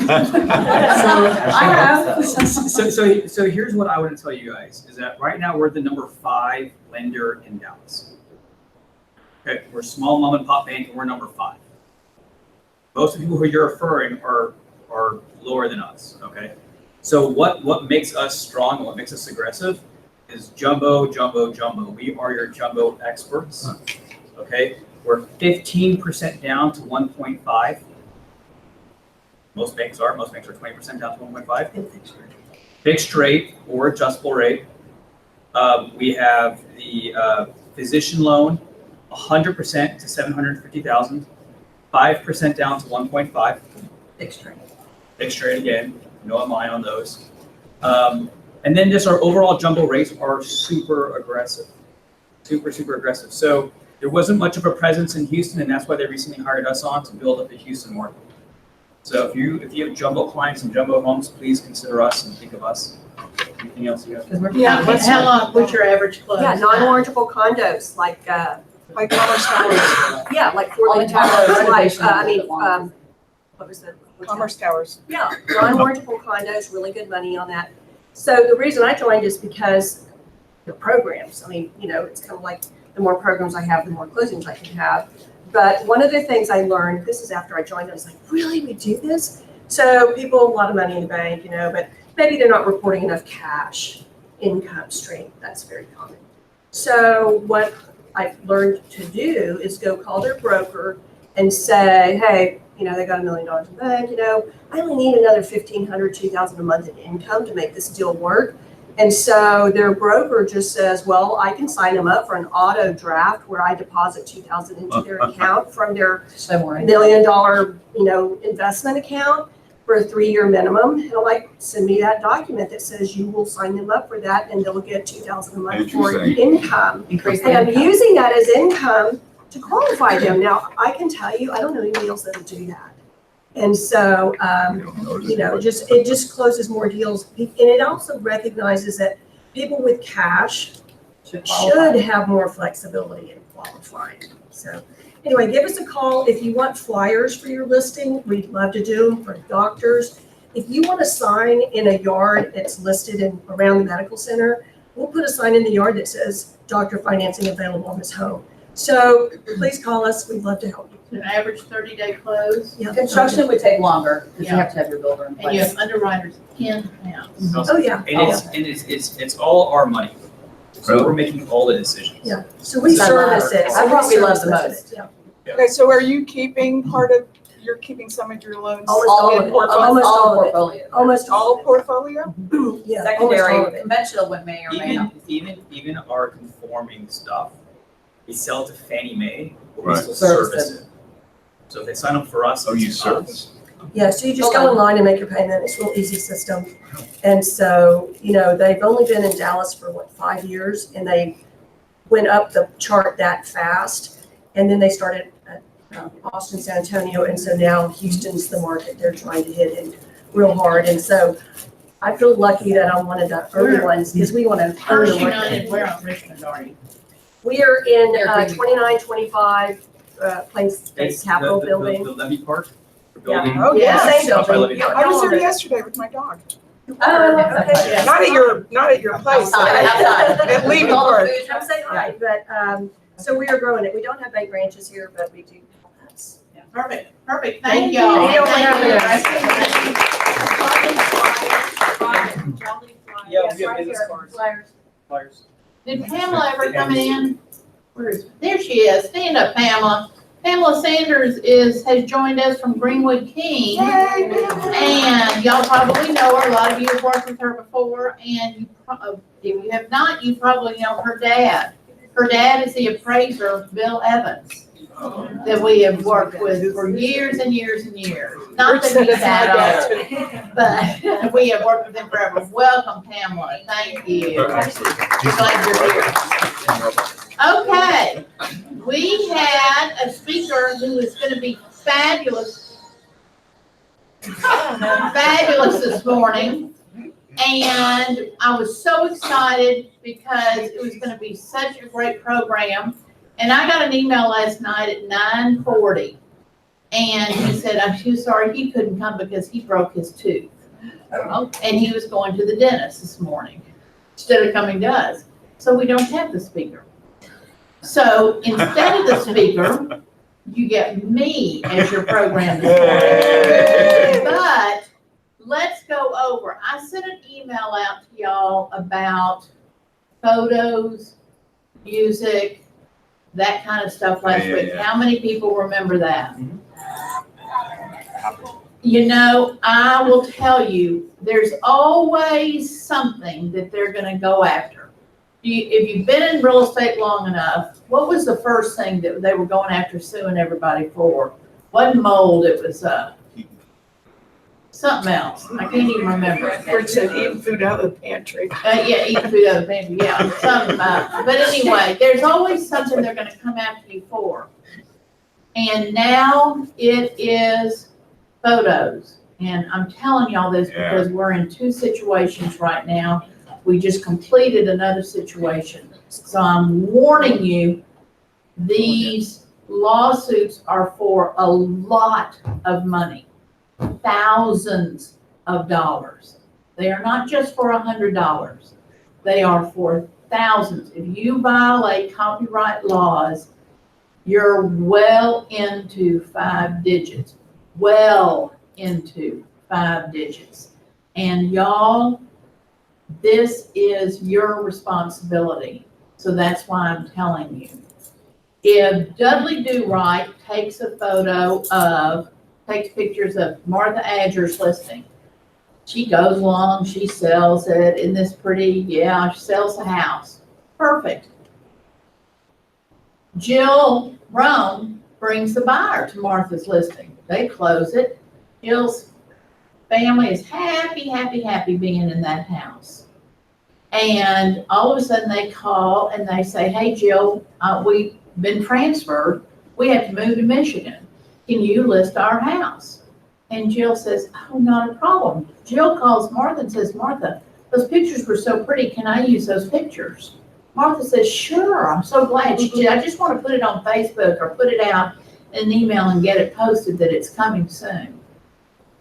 I have. So here's what I want to tell you guys, is that right now we're the number 5 lender in Dallas. Okay, we're a small mom and pop bank and we're number 5. Most of the people who you're referring are lower than us, okay? So what makes us strong and what makes us aggressive is jumbo. We are your jumbo experts, okay? We're 15% down to 1.5. Most banks are 20% down to 1.5. Fixed rate or adjustable rate. We have the physician loan, 100% to 750,000, 5% down to 1.5. Fixed rate. Fixed rate again, no MI on those. And then just our overall jumbo rates are super aggressive, super aggressive. So there wasn't much of a presence in Houston, and that's why they recently hired us on to build up the Houston market. So if you have jumbo clients and jumbo homes, please consider us and think of us. Anything else you guys? Yeah, how long, what's your average close? Yeah, non-mortgageable condos, like Commerce Towers. Yeah, like All the Fort Lee Towers, like, renovation what was the? Commerce Towers. Yeah, non-mortgageable condos, really good money on that. So the reason I joined is because the programs, I mean, you know, it's kind of like the more programs I have, the more closings I can have. But one of the things I learned, this is after I joined, I was like, really, we do this? So people, a lot of money in the bank, you know, but maybe they're not reporting enough cash income stream. That's very common. So what I learned to do is go call their broker and say, hey, you know, they got $1 million in the bank, you know, I only need another $1,500, $2,000 a month in income to make this deal work. And so their broker just says, well, I can sign them up for an auto draft where I deposit $2,000 into their account from their $1 million, you know, investment account for a 3-year minimum. And I'm like, send me that document that says you will sign them up for that and they'll get $2,000 a month for income. Increase And the I'm income. using that as income to qualify them. Now, I can tell you, I don't know anybody else that will do that. And so, you know, it just closes more deals. And it also recognizes that people with cash should have more flexibility in qualifying. So anyway, give us a call if you want flyers for your listing. We'd love to do them for doctors. If you want a sign in a yard that's listed in around the medical center, we'll put a sign in the yard that says doctor financing available on this home. So please call us. We'd love to help you. An average 30-day close. Yeah. Construction would take longer because you Yeah. have to have your builder in And you have place. underwriters in-house. Oh, yeah. And it's all our money. So we're making all the decisions. Yeah. So we service it. That's what we love the Service it. most. Yeah. Okay, so are you keeping you're keeping some of your loans? Almost All all of of it. it. Almost all of it. Portfolio. Almost all All of portfolio? it. Yeah. almost all Secondary, of it. conventional what may or may not. Even our conforming stuff, we sell to Fannie Mae, but we Right. still Service service it. So if they sign up for us, Oh, you it's service? Yeah, so you just Hold go on. online and make your payment. It's a real easy system. And so, you know, they've only been in Dallas for 5 years, and they went up the chart that fast. And then they started at Austin, San Antonio, and so now Houston's the market they're trying to hit. And real hard. And so I feel lucky that I'm one of the early ones because we want to own First the United, market. where on Richmond are you? We are in 2925 Plains State It's Capitol the building. The Levy Park. the Yeah. building. Oh, Yeah, yes. same building. Yeah. I was there yesterday with my dog. Oh, okay. Not at your place. Outside. At Levy All the Park. food, come say hi. But, so we are growing it. We don't have bank branches here, but we do. Perfect, perfect. Thank Thank y'all. you. Thank you. Yeah, we have business cards. Flyers. Did Pamela ever come in? Where is, there she is. Stand up, Pamela. Pamela Sanders has joined us from Greenwood King. And y'all probably know her. A lot of you have worked with her before. And if you have not, you probably know her dad. Her dad is the appraiser, Bill Evans, that we have worked with for years and years and years. Not that he's that old, but we have worked with him forever. Welcome, Pamela. Thank you. We're glad you're here. Okay, we had a speaker who is going to be fabulous this morning. And I was so excited because it was going to be such a great program. And I got an email last night at 9:40. And he said, I'm so sorry he couldn't come because he broke his tooth. And he was going to the dentist this morning instead of coming to us. So we don't have the speaker. So instead of the speaker, you get me as your program this morning. But let's go over. I sent an email out to y'all about photos, music, that kind of stuff last week. How many people remember that? You know, I will tell you, there's always something that they're going to go after. If you've been in real estate long enough, what was the first thing that they were going after suing everybody for? Wasn't mold, it was something else. I can't even remember. Eating food out of the pantry. Yeah, eating food out of the pantry, yeah. But anyway, there's always something they're gonna come after you for. And now it is photos. And I'm telling y'all this because we're in two situations right now. We just completed another situation. So I'm warning you, these lawsuits are for a lot of money. Thousands of dollars. They are not just for $100. They are for thousands. If you violate copyright laws, you're well into 5 digits. Well into 5 digits. And y'all, this is your responsibility. So that's why I'm telling you. If Dudley Do Right takes pictures of Martha Adger's listing. She goes along, she sells it in this pretty, she sells the house. Perfect. Jill Rome brings the buyer to Martha's listing. They close it. Jill's family is happy, happy, happy being in that house. And all of a sudden they call and they say, hey, Jill, we've been transferred. We have to move to Michigan. Can you list our house? And Jill says, oh, not a problem. Jill calls Martha and says, Martha, those pictures were so pretty. Can I use those pictures? Martha says, sure. I'm so glad. She did. I just want to put it on Facebook or put it out in an email and get it posted that it's coming soon.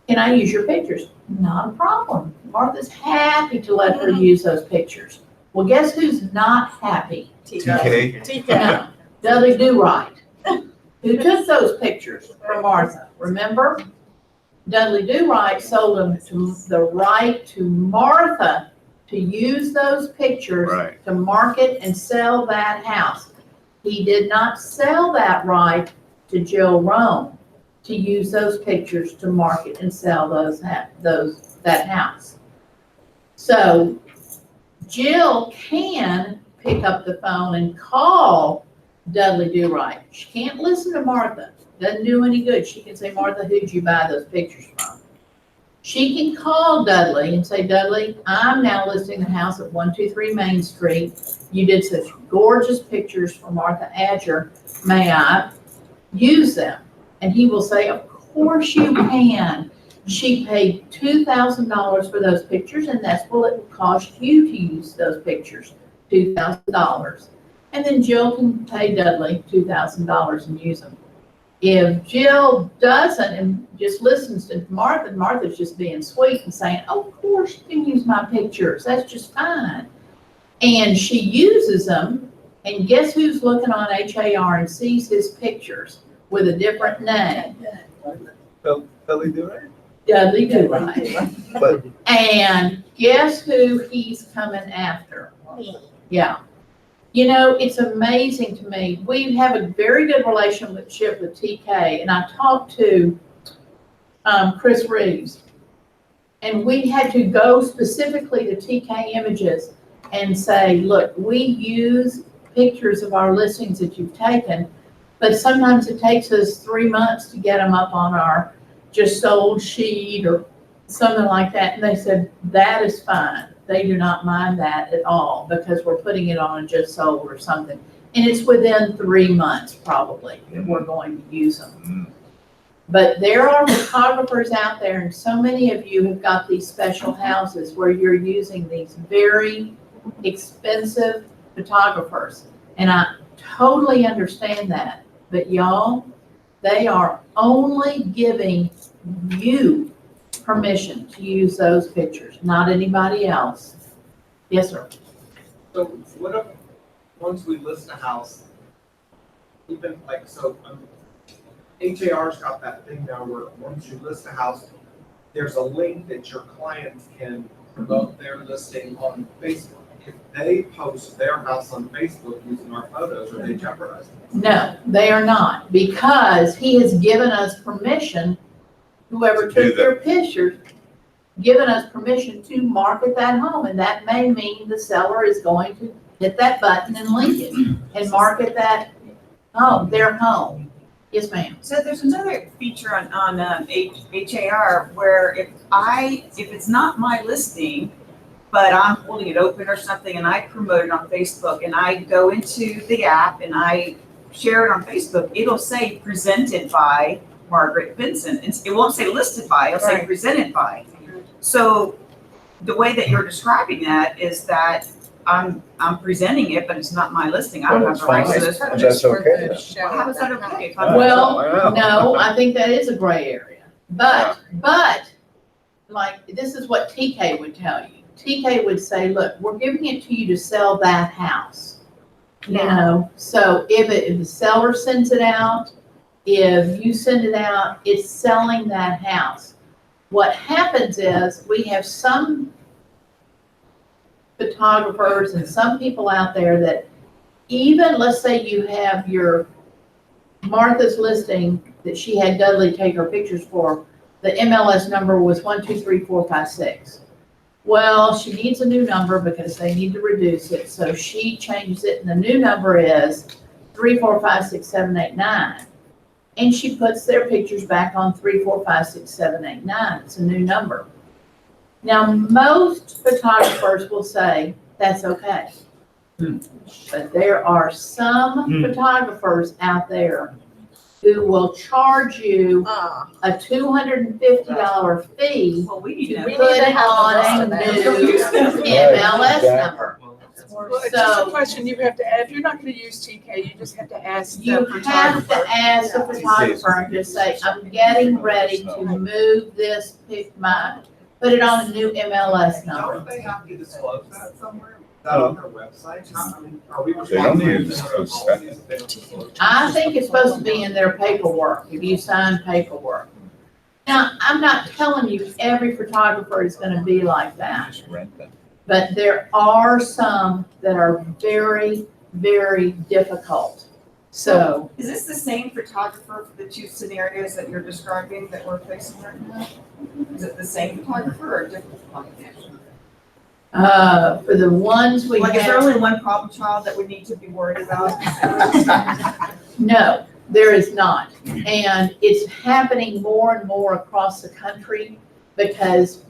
Can I use your pictures? Not a problem. Martha's happy to let her use those pictures. Well, guess who's not happy? TK. No, Dudley Do Right. Who took those pictures from Martha? Remember? Dudley Do Right sold them to the right to Martha to use those pictures to market and sell that house. He did not sell that right to Jill Rome to use those pictures to market and sell that house. So Jill can pick up the phone and call Dudley Do Right. She can't listen to Martha. Doesn't do any good. She can say, Martha, who'd you buy those pictures from? She can call Dudley and say, Dudley, I'm now listing the house at 123 Main Street. You did such gorgeous pictures for Martha Adger. May I use them? And he will say, of course you can. She paid $2,000 for those pictures, and that's what it would cost you to use those pictures, $2,000. And then Jill can pay Dudley $2,000 and use them. If Jill doesn't and just listens to Martha, Martha's just being sweet and saying, oh, of course you can use my pictures, that's just fine. And she uses them, and guess who's looking on HAR and sees his pictures with a different name? Dudley Do-Right? Dudley Do-Right. But And guess who he's coming after? Yeah. You know, it's amazing to me. We have a very good relationship with TK, and I talked to Chris Reeves, and we had to go specifically to TK Images and say, look, we use pictures of our listings that you've taken, but sometimes it takes us 3 months to get them up on our just sold sheet or something like that. And they said, that is fine. They do not mind that at all because we're putting it on a just sold or something. And it's within 3 months probably that we're going to use them. But there are photographers out there, and so many of you have got these special houses where you're using these very expensive photographers. And I totally understand that. But y'all, they are only giving you permission to use those pictures, not anybody else. Yes, sir. So what if, once we list a house, even like, so, HAR's got that thing now where once you list a house, there's a link that your clients can promote their listing on Facebook. If they post their house on Facebook using our photos, are they jeopardizing? No, they are not, because he has given us permission, whoever took their pictures, given us permission to market that home, and that may mean the seller is going to hit that button and link it and market that home, their home. Yes, ma'am. So there's another feature on HAR where if it's not my listing, but I'm holding it open or something and I promote it on Facebook and I go into the app and I share it on Facebook, it'll say presented by Margaret Vincent. It won't say listed by, it'll say presented by. So the way that you're describing that is that I'm presenting it, but it's not my listing. I don't have the rights to this. That's okay. Well, how is that okay? Well, no, I think that is a gray area. But, like, this is what TK would tell you. TK would say, look, we're giving it to you to sell that house. You know, so if the seller sends it out, if you send it out, it's selling that house. What happens is we have some photographers and some people out there that even, let's say you have your Martha's listing that she had Dudley take her pictures for, the MLS number was 123456. Well, she needs a new number because they need to reduce it, so she changes it, and the new number is 3456789. And she puts their pictures back on 3456789. It's a new number. Now, most photographers will say that's okay. But there are some photographers out there who will charge you a $250 fee to put it on a new MLS number. Well, it's just a question you have to ask. If you're not gonna use TK, you just have to ask the You have photographer. to ask the photographer and just say, I'm getting ready to move this put it on a new MLS number. Don't they have to disclose that somewhere? Is that on their website? I mean, are we They don't need to responsible? disclose that. I think it's supposed to be in their paperwork, if you sign paperwork. Now, I'm not telling you every photographer is gonna be like that, Just rent them. but there are some that are very, very difficult. So, Is this the same photographer for the two scenarios that you're describing that we're facing right now? Is it the same photographer or a different photographer? for the ones we Like, is there have, only one problem child that we need to be worried about? no, there is not. And it's happening more and more across the country because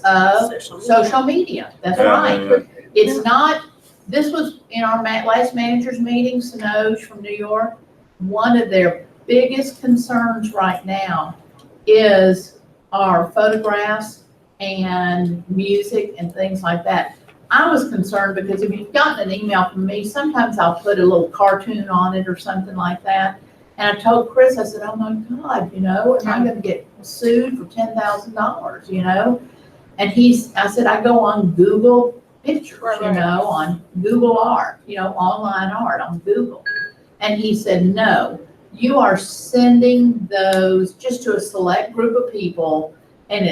of social media. That's right. It's not, this was in our last managers meeting, Sinoj from New York. One of their biggest concerns right now is are photographs and music and things like that. I was concerned because if you've gotten an email from me, sometimes I'll put a little cartoon on it or something like that. And I told Chris, I said, oh my God, am I gonna get sued for $10,000, And I said, I go on Google Pictures, on Google Art, online art on Google. And he said, no, you are sending those just to a select group of people, and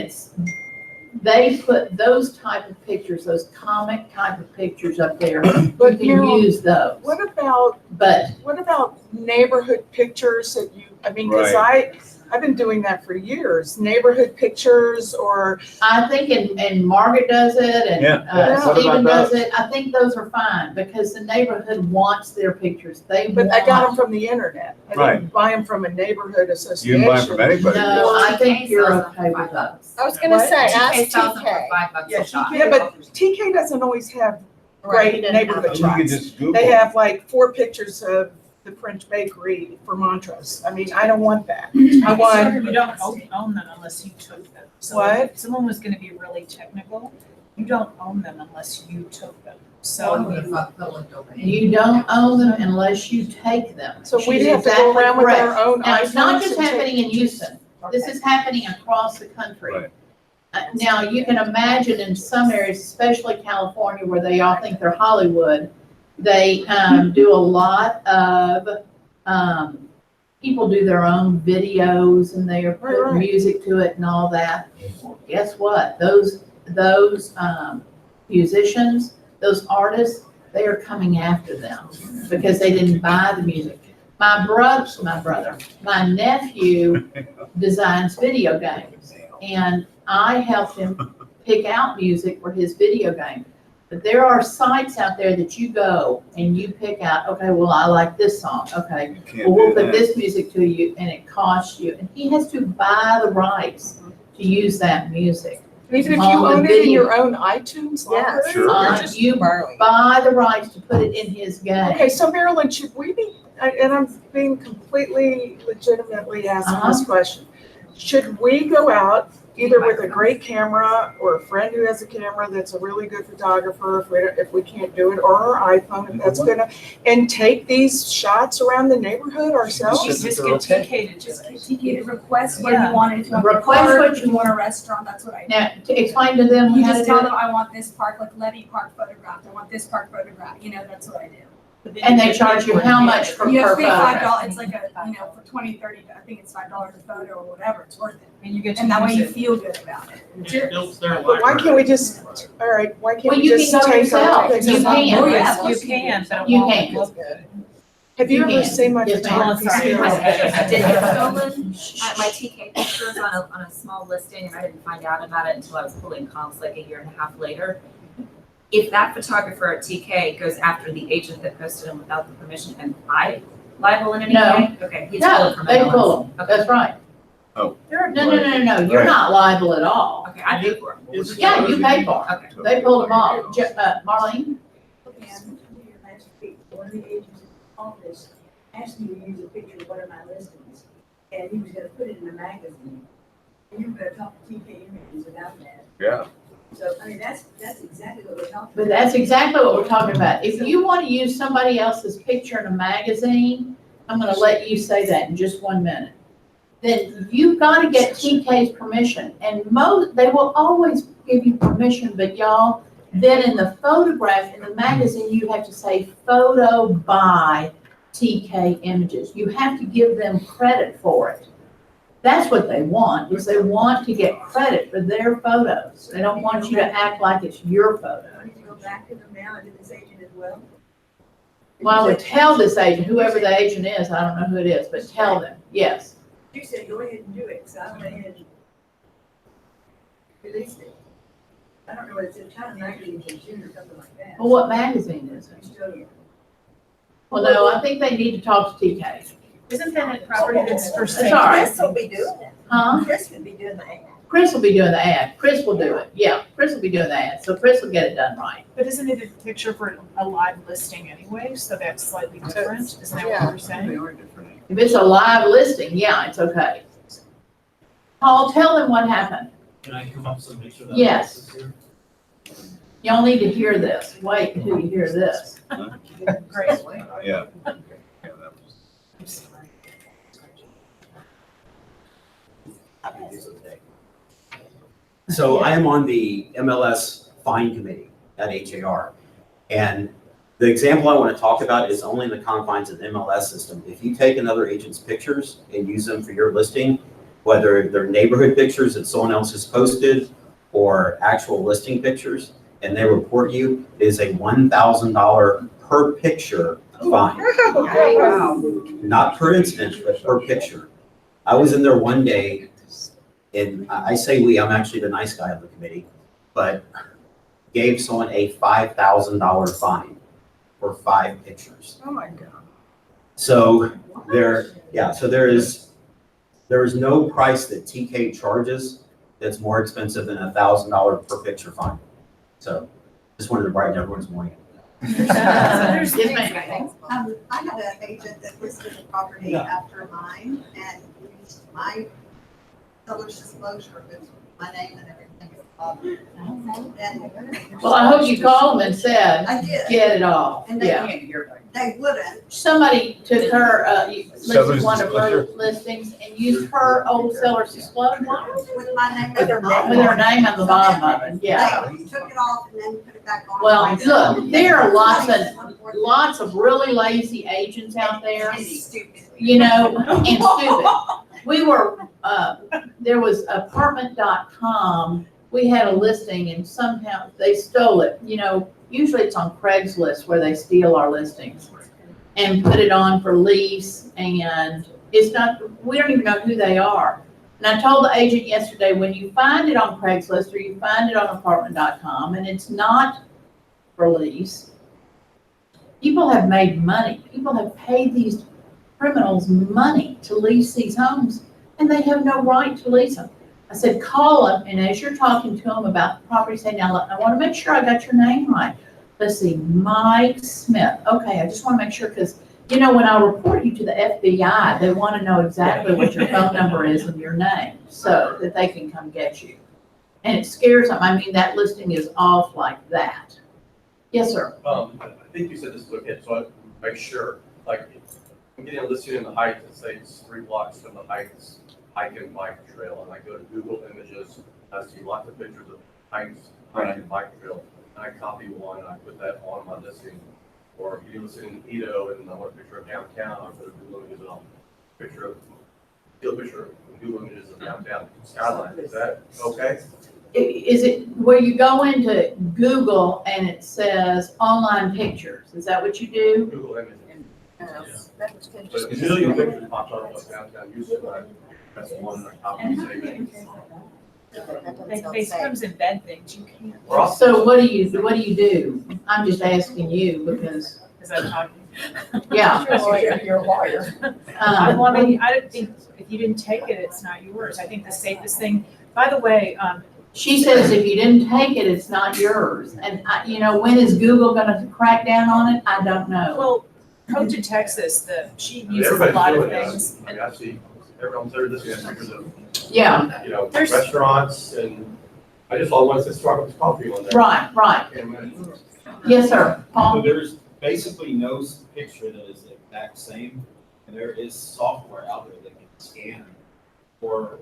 they put those type of pictures, those comic type of pictures up there. But you can Meryl, use those. What about neighborhood pictures that because I've been doing that for years, neighborhood pictures or. I think, and Margaret does it, and What Stephen about does those? it. I think those are fine, because the neighborhood wants their pictures. But I got them from the internet. I didn't buy them from a neighborhood association. You can buy 'em from anybody. No, I think you're okay with those. I was gonna What? say, TK ask sells them for TK. $5 Yeah, a shot. TK, but TK doesn't always have Right, great he neighborhood You can shots. just Google. They have like 4 pictures of the French bakery for Montrose. I don't want that. I want, You don't own them unless you took them. So What? if someone was gonna be really technical, you don't own them unless you took them. So You don't own them unless you take them. so we'd She's have to go exactly around with our correct. own Now, it's not iPhones just and take happening in pictures. Houston. This Okay. is happening across the country. Right. Now, you can imagine in some areas, especially California, where they all think they're Hollywood, they do a lot of, people do their own videos and they are put Right. music to it and all that. Well, guess what? Those musicians, those artists, they are coming after them because they didn't buy the music. My nephew designs video games, and I helped him pick out music for his video game. But there are sites out there that you go and you pick out, okay, well, I like this song, okay. Can't Well, we'll do put that. this music to you, and it costs you, and he has to buy the rights to use that music. Even if you On the own it in video. your own iTunes Yeah, library? Sure. You buy the rights to put it in his game. Okay, so Marilyn, should we be, and I'm being completely legitimately asking this question. Should we go out either with a great camera or a friend who has a camera that's a really good photographer, if we can't do it, or our iPhone, if that's gonna, and take these shots around the neighborhood you ourselves? just get TK to just You could request what Yeah. you wanted, if you want a Request park, what if you you want a restaurant, that's what I do. Now, to explain to them You how to just do tell it. them, I want this park, like Levy Park photographed, I want this park photographed, that's what I do. And they charge you how much for You have per to pay $5, photograph? it's like for 20, 30, I think it's $5 a photo or whatever, it's worth it. And you get to And that way use you it. feel good about it. It builds their But why can't we just, all right, why can't Well, we you just can go take yourself. our pictures? You can. Oh, Yeah, yes, you can, but it You won't can. look good. Have you You ever can. seen my Yes, ma'am. photography Sorry. skills? I did get stolen, my TK pictures on a small listing, and I didn't find out about it until I was pulling comps like a year and a half later. If that photographer at TK goes after the agent that posted them without the permission, am I liable in any No. way? Okay, he's No, pulled from they MLS. pull them. That's right. Oh. No, you're Right. not liable at all. Okay, I paid for them. Yeah, you pay for them. Okay. They pulled them off. Marlene? One of the agents in the office asked me to use a picture of one of my listings, and he was gonna put it in a magazine. And you were gonna talk to TK Images about that. Yeah. So, that's exactly what we're talking about. But that's exactly what we're talking about. If you want to use somebody else's picture in a magazine, I'm gonna let you say that in just 1 minute. Then you've got to get TK's permission, and they will always give you permission, but y'all, then in the photograph, in the magazine, you have to say photo by TK Images. You have to give them credit for it. That's what they want, is they want to get credit for their photos. They don't want you to act like it's your photo. I need to go back to them now and to this agent as well. Well, I would tell this agent, whoever the agent is, I don't know who it is, but tell them, yes. You said go ahead and do it, so I went ahead and released it. I don't know what it's in, China Magazine or something like that. Well, what magazine is it? Australia. Well, no, I think they need to talk to TK. Isn't that a property that's for That's sale? all right. Chris will be doing it. Huh? Chris would be doing the ad. Chris will be doing the ad. Chris will do it. Yeah, Chris will be doing the ad. So Chris will get it done right. But isn't it a picture for a live listing anyway, so that's slightly different? Isn't that what you're saying? If it's a live listing, yeah, it's okay. Paul, tell them what happened. Can I come up so make sure that? Yes. this is here? Y'all need to hear this. Wait until you hear this. Great. Yeah. So I am on the MLS fine committee at HAR. And the example I want to talk about is only in the confines of the MLS system. If you take another agent's pictures and use them for your listing, whether they're neighborhood pictures that someone else has posted or actual listing pictures, and they report you, it is a $1,000 per picture fine. Wow. Not per incident, but per picture. I was in there one day, and I say we, I'm actually the nice guy of the committee, but gave someone a $5,000 fine for 5 pictures. Oh, my God. So there is no price that TK charges that's more expensive than a $1,000 per picture fine. So just wanted to brighten everyone's morning. Yes, ma'am. I had an agent that listed a property after mine and used my seller's disclosure with my name and everything. Well, I hope you called them and said, I did. get it all. And they Yeah. They wouldn't. Somebody took her, listed Seller's one of her disclosure. listings and used her old seller's disclosure With my name at the bottom. with her name on the bottom of it, yeah. They took it off and then put it back on. Well, look, there are lots of really lazy agents out there, you know, and stupid. We were, there was apartment.com, we had a listing and somehow they stole it. You know, usually it's on Craigslist where they steal our listings and put it on for lease, and it's not, we don't even know who they are. And I told the agent yesterday, when you find it on Craigslist or you find it on apartment.com and it's not for lease, people have made money. People have paid these criminals money to lease these homes, and they have no right to lease them. I said, call them, and as you're talking to them about the property, say, now, I want to make sure I got your name right. Let's see, Mike Smith. Okay, I just want to make sure, because, you know, when I report you to the FBI, they want to know exactly what your phone number is and your name, so that they can come get you. And it scares them. I mean, that listing is off like that. Yes, sir. I think you said this was okay, so I make sure, like, I'm getting a listing in the Heights, and say it's 3 blocks from the Heights hike and bike trail, and I go to Google Images, I see lots of pictures of Heights hike and bike trail, and I copy one, and I put that on my listing. Or if you listen in Edo, and I want a picture of downtown, I put a Google Images and I'll picture of, steal a picture of Google Images of downtown skyline. Is that okay? Is it where you go into Google and it says online pictures? Is that what you do? Google Images. But But a million pictures popped up of downtown Houston, that's one I copy and save. They sometimes embed things, you can't. So what do you do? I'm just asking you because, Is that talking? yeah. You're a lawyer. I don't think, if you didn't take it, it's not yours. I think the safest thing, by the way, She says if you didn't take it, it's not yours. And you know, when is Google gonna crack down on it? I don't know. well, Coach in Texas, she uses a lot of things. I mean, I see, everyone's there, this is pictures of, Yeah, you know, There's- restaurants, and I just saw one that says Starbucks coffee on there. right. Can't imagine. Yes, sir. So Paul? there's basically no picture that is the exact same, and there is software out there that can scan. Or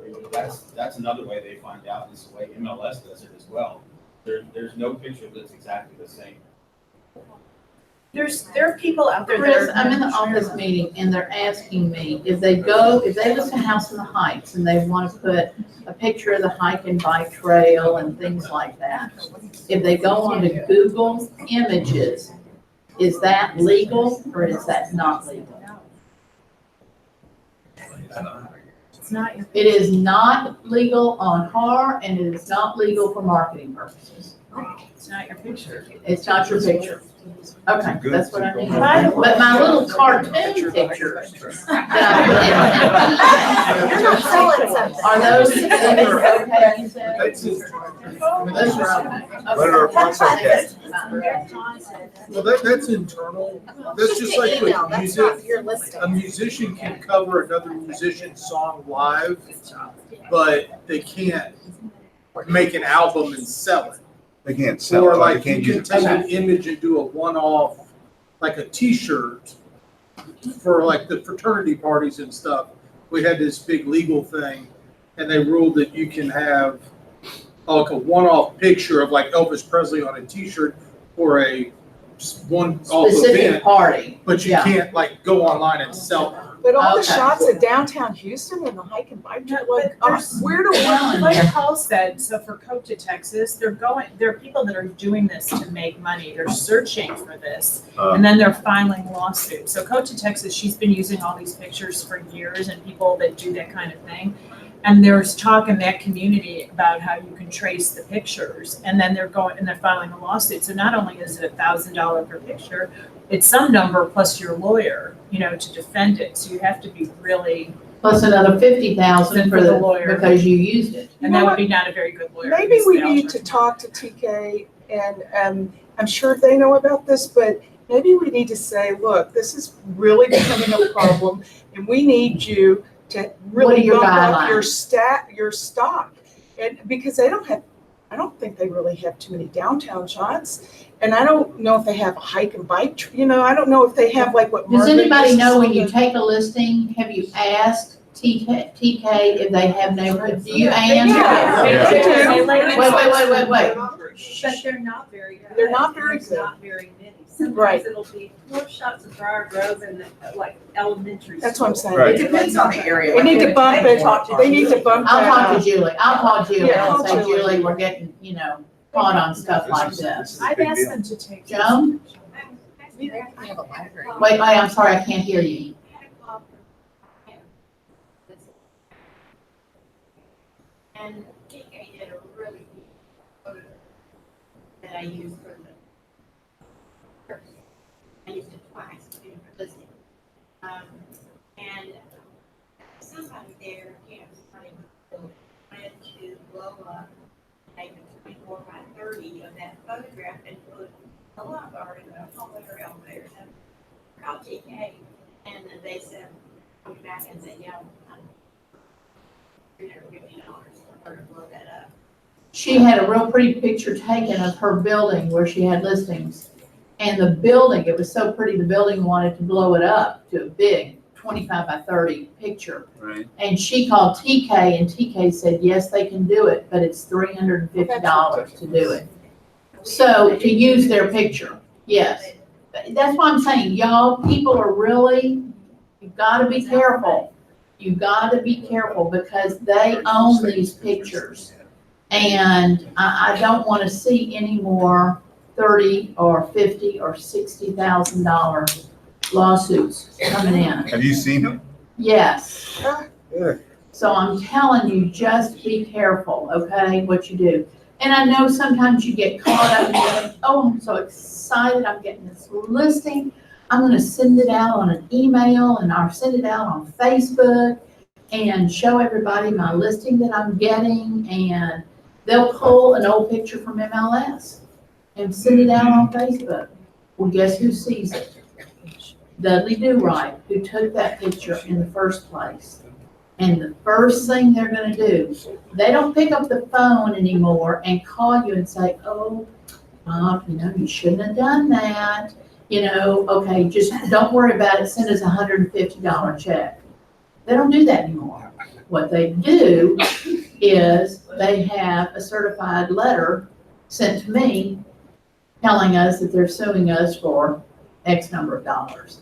that's another way they find out, is the way MLS does it as well. There's no picture that's exactly the same. There are people out there that Chris, are. I'm in the office meeting and they're asking me if they list a house in the Heights and they want to put a picture of the hike and bike trail and things like that. If they go onto Google Images, is that legal or is that not legal? It's not your. It is not legal on HAR and it is not legal for marketing purposes. It's not your picture. It's not your picture. Okay, that's what I need. By the way- But my little cartoon picture. You're not selling Are those that are okay, you said? That's Those are okay. That's okay. Well, that's internal. That's just like with Email, that's music. not your listing. A musician can cover another musician's song live, but they can't make an album and sell it. They can't sell Or it, like they you can't can use take it. an image and do a one-off, like a T-shirt for like the fraternity parties and stuff. We had this big legal thing, and they ruled that you can have like a one-off picture of like Elvis Presley on a T-shirt or a one-off Specific event, party. but you Yeah. can't like go online and sell them. But all the Okay. shots of downtown Houston and the hike and bike trail, like, But there's- where do we? Like Paul said, so for Coach Texas, there are people that are doing this to make money. They're searching for this. And then they're filing lawsuits. So Coach Texas, she's been using all these pictures for years and people that do that kind of thing. And there's talk in that community about how you can trace the pictures and then they're filing a lawsuit. So not only is it $1,000 per picture, it's some number plus your lawyer, to defend it. So you have to be really, Plus another 50,000 for For the the, lawyer. because you used it. and that would be not a very good lawyer. Maybe because we they all need charge to talk to TK and I'm sure they know about this, but maybe we need to say, look, this is really becoming a problem and we need you to What are really your bump up your guidelines? your stock. And because I don't think they really have too many downtown shots. And I don't know if they have a hike and bike, I don't know if they have like what. Does Margaret anybody used to know when say you that- take a listing, have you asked TK if they have neighborhoods? Do you Yeah. answer? Yeah. Wait, Yeah. wait. But they're not very good. They're not very There's good. not very many. Right. Sometimes it'll be 4 shots of Briar Grove and like elementary. That's what I'm school. saying. Right. It depends on the area. They need to bump it, they need to bump that I'll talk to up. Julie. I'll call Julie Yeah, and say, call Julie. Julie, we're getting, caught on stuff like this. This is a I've big asked deal. them to take. Joan? Wait, I'm sorry, I can't hear you. And TK did a really good photo that I used for the first. I used it twice to do for listing. And somebody there, somebody wanted to blow up like a 24 by 30 of that photograph and put a love art in a homeowner elevator. So I called TK and they said, come back and say, yeah, $350 for her to blow that up. She had a real pretty picture taken of her building where she had listings. And the building, it was so pretty, the building wanted to blow it up to a big 25 by 30 picture. Right. And she called TK and TK said, yes, they can do it, but it's $350 to do it. So to use their picture, yes. That's why I'm saying, y'all, people are really, you've gotta be careful. You gotta be careful because they own these pictures. And I don't wanna see any more $30 or $50 or $60,000 lawsuits coming in. Have you seen them? Yes. Yeah. So I'm telling you, just be careful, okay, what you do. And I know sometimes you get caught up and you think, oh, I'm so excited, I'm getting this listing. I'm gonna send it out on an email and I'll send it out on Facebook and show everybody my listing that I'm getting. And they'll pull an old picture from MLS and send it out on Facebook. Well, guess who sees it? Dudley Do Right, who took that picture in the first place. And the first thing they're gonna do, they don't pick up the phone anymore and call you and say, oh, Bob, you shouldn't have done that. Okay, just don't worry about it, send us a $150 check. They don't do that anymore. What they do is they have a certified letter sent to me telling us that they're suing us for X number of dollars.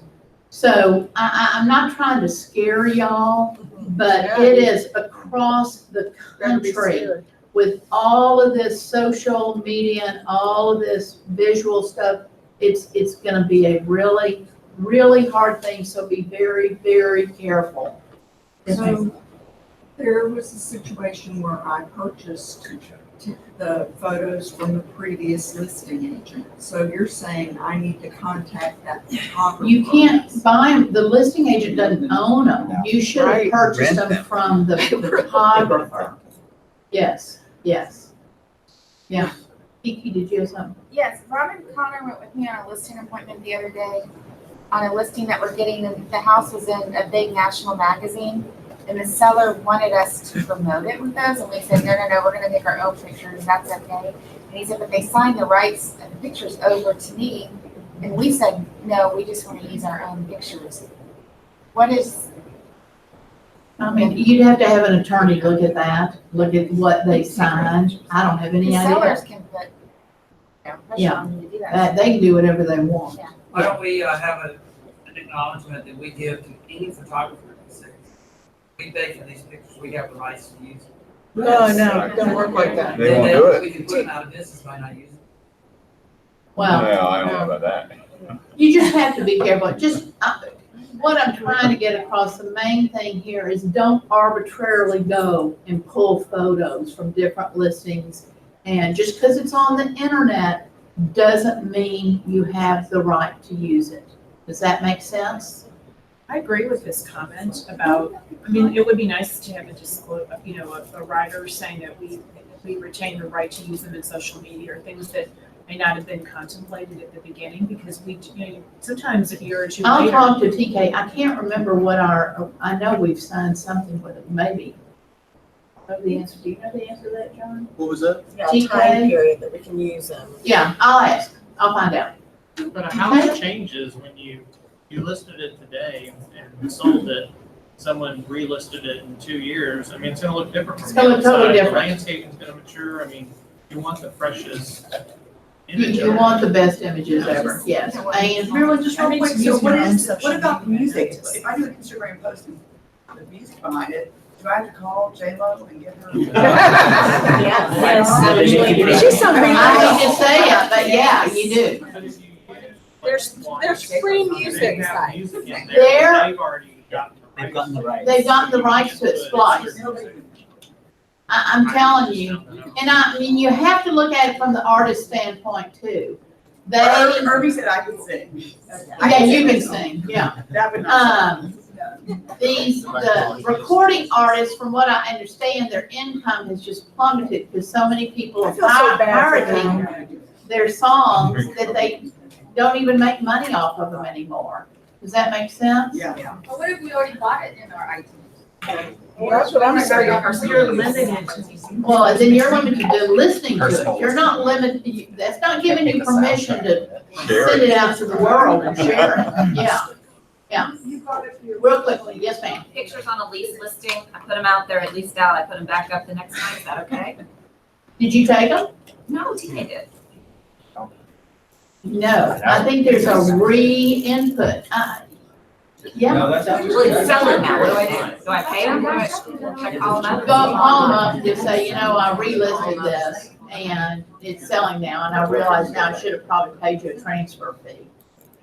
So I'm not trying to scare y'all, but it is across the country with all of this social media and all of this visual stuff. It's gonna be a really, really hard thing, so be very, very careful. So there was a situation where I purchased the photos from the previous listing agent. So you're saying I need to contact that photographer? You can't buy them, the listing agent doesn't own them. You should have Right. purchased Rent them them. from the photographer. Yes, yes. Yeah. Kiki, did you have something? Yes, Robin Connor went with me on a listing appointment the other day on a listing that we're getting, and the house was in a big national magazine. And the seller wanted us to promote it with us, and we said, no, we're gonna take our own pictures, that's okay. And he said, but they signed the rights and the pictures over to me, and we said, no, we just wanna use our own pictures. What is, I mean, you'd have to have an attorney look at that, look at what they signed. I don't have any the sellers idea. can put, pressure Yeah. on you to do that. They can do whatever they want. Yeah. Why don't we have an acknowledgement that we give to any photographer in the city? We pay for these pictures, we have the rights to use them. No, it don't work like that. They won't do it. We can put them out of business by not using them. Well, Yeah, I don't know about that. you just have to be careful. What I'm trying to get across, the main thing here is don't arbitrarily go and pull photos from different listings. And just because it's on the internet doesn't mean you have the right to use it. Does that make sense? I agree with this comment about, I mean, it would be nice to have a disclose, a writer saying that we retain the right to use them in social media or things that may not have been contemplated at the beginning, because sometimes a year or two I'll later. talk to TK. I can't remember what I know we've signed something with it, maybe. Know the answer. Do you know the answer to that, John? What was that? Yeah, time period that we can use them. Yeah, I'll ask. I'll find out. But a house changes when you listed it today and sold it, someone relisted it in 2 years. I mean, it's gonna look different from It's the gonna look totally outside. The different. landscaping's gonna mature. I mean, you want the freshest You, image. you want the best images ever, yes. And Marilyn, just real quick, So what what about the music? If I do an Instagram post and the music behind it, do I have to call J-Lo and get her? She's something I hate to say it, but yeah, you do. There's free music sites. There, They've gotten the rights. they've gotten the rights to it, Splice. I'm telling you, and I mean, you have to look at it from the artist standpoint too. They, Irby said I could sing. yeah, you can sing, yeah. That would not. The recording artists, from what I understand, their income has just plummeted because so many people are pirating their songs that they don't even make money off of them anymore. Does that make sense? Yeah. But what if we already bought it in our iTunes? That's what I'm saying. You're limited. Well, and then you're limited to listening to it. You're not limited, that's not giving you permission to send it out to the world and share it. Yeah, yeah. Real quickly, yes, ma'am. Pictures on a lease listing, I put them out there, at least out, I put them back up the next time, is that okay? Did you take them? No, TK did. No, I think there's a re-input. Yeah. No, that's- Well, it's selling now, what do I do? Do I pay them? Should I call them up? Go home up and just say, I relisted this and it's selling now, and I realize now I should have probably paid you a transfer fee.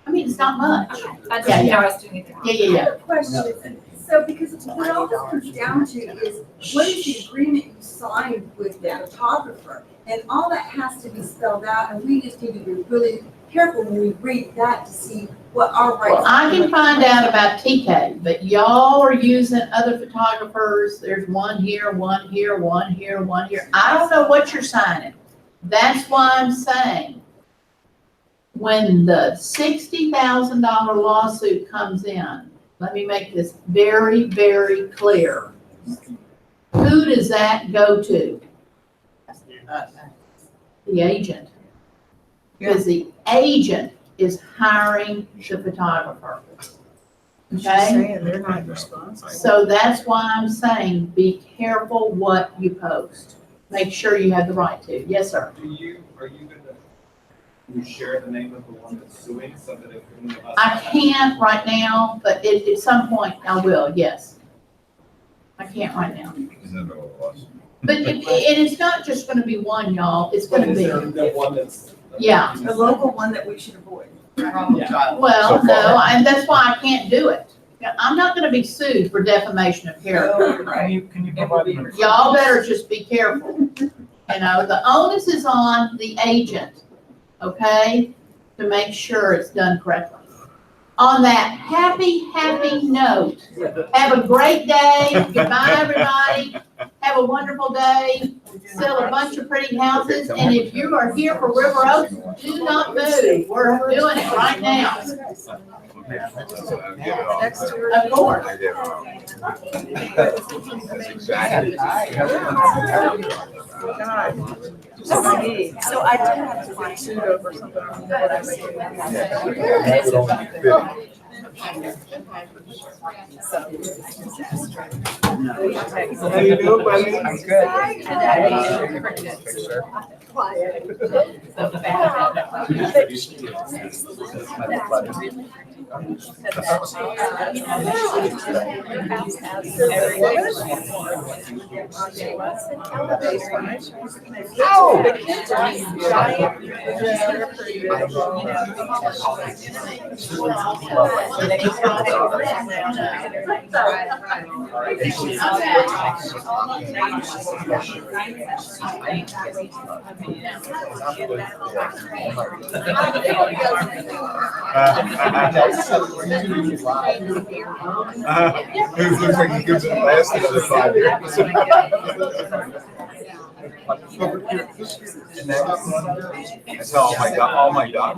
I mean, it's not much. That's Yeah, what yeah. I was doing it. Yeah, yeah, I have a question. So, because what all this comes down to is, what is the agreement you signed with the photographer? And all that has to be spelled out, and we just need to be really careful when we read that to see what our rights Well, I can find out about TK, but y'all are using other photographers. There's one here, one here, one here, one here. I don't know what you're signing. That's why I'm saying, when the $60,000 lawsuit comes in, let me make this very, very clear. Who does that go to? The agent. Because the agent is hiring the photographer. Okay? Saying they're not responsible. So that's why I'm saying, be careful what you post. Make sure you have the right to. Yes, sir. Are you gonna share the name of the one that's suing so that if any of us? I can't right now, but at some point I will, yes. I can't right now. But it is not just gonna be one, y'all. It's gonna be, The one that's. yeah. The local one that we should avoid. Well, no, and that's why I can't do it. I'm not gonna be sued for defamation of character. Can you provide? Y'all better just be careful. You know, the onus is on the agent, okay, to make sure it's done correctly. On that happy note, have a great day. Goodbye, everybody. Have a wonderful day. Sell a bunch of pretty houses. And if you are here for River Oaks, do not move. We're doing it right now. Of course. So I did have to find suit over something. How you doing, buddy? I'm Oh, the kids are giant. It looks like he gives it last another 5 years. That's how all my dogs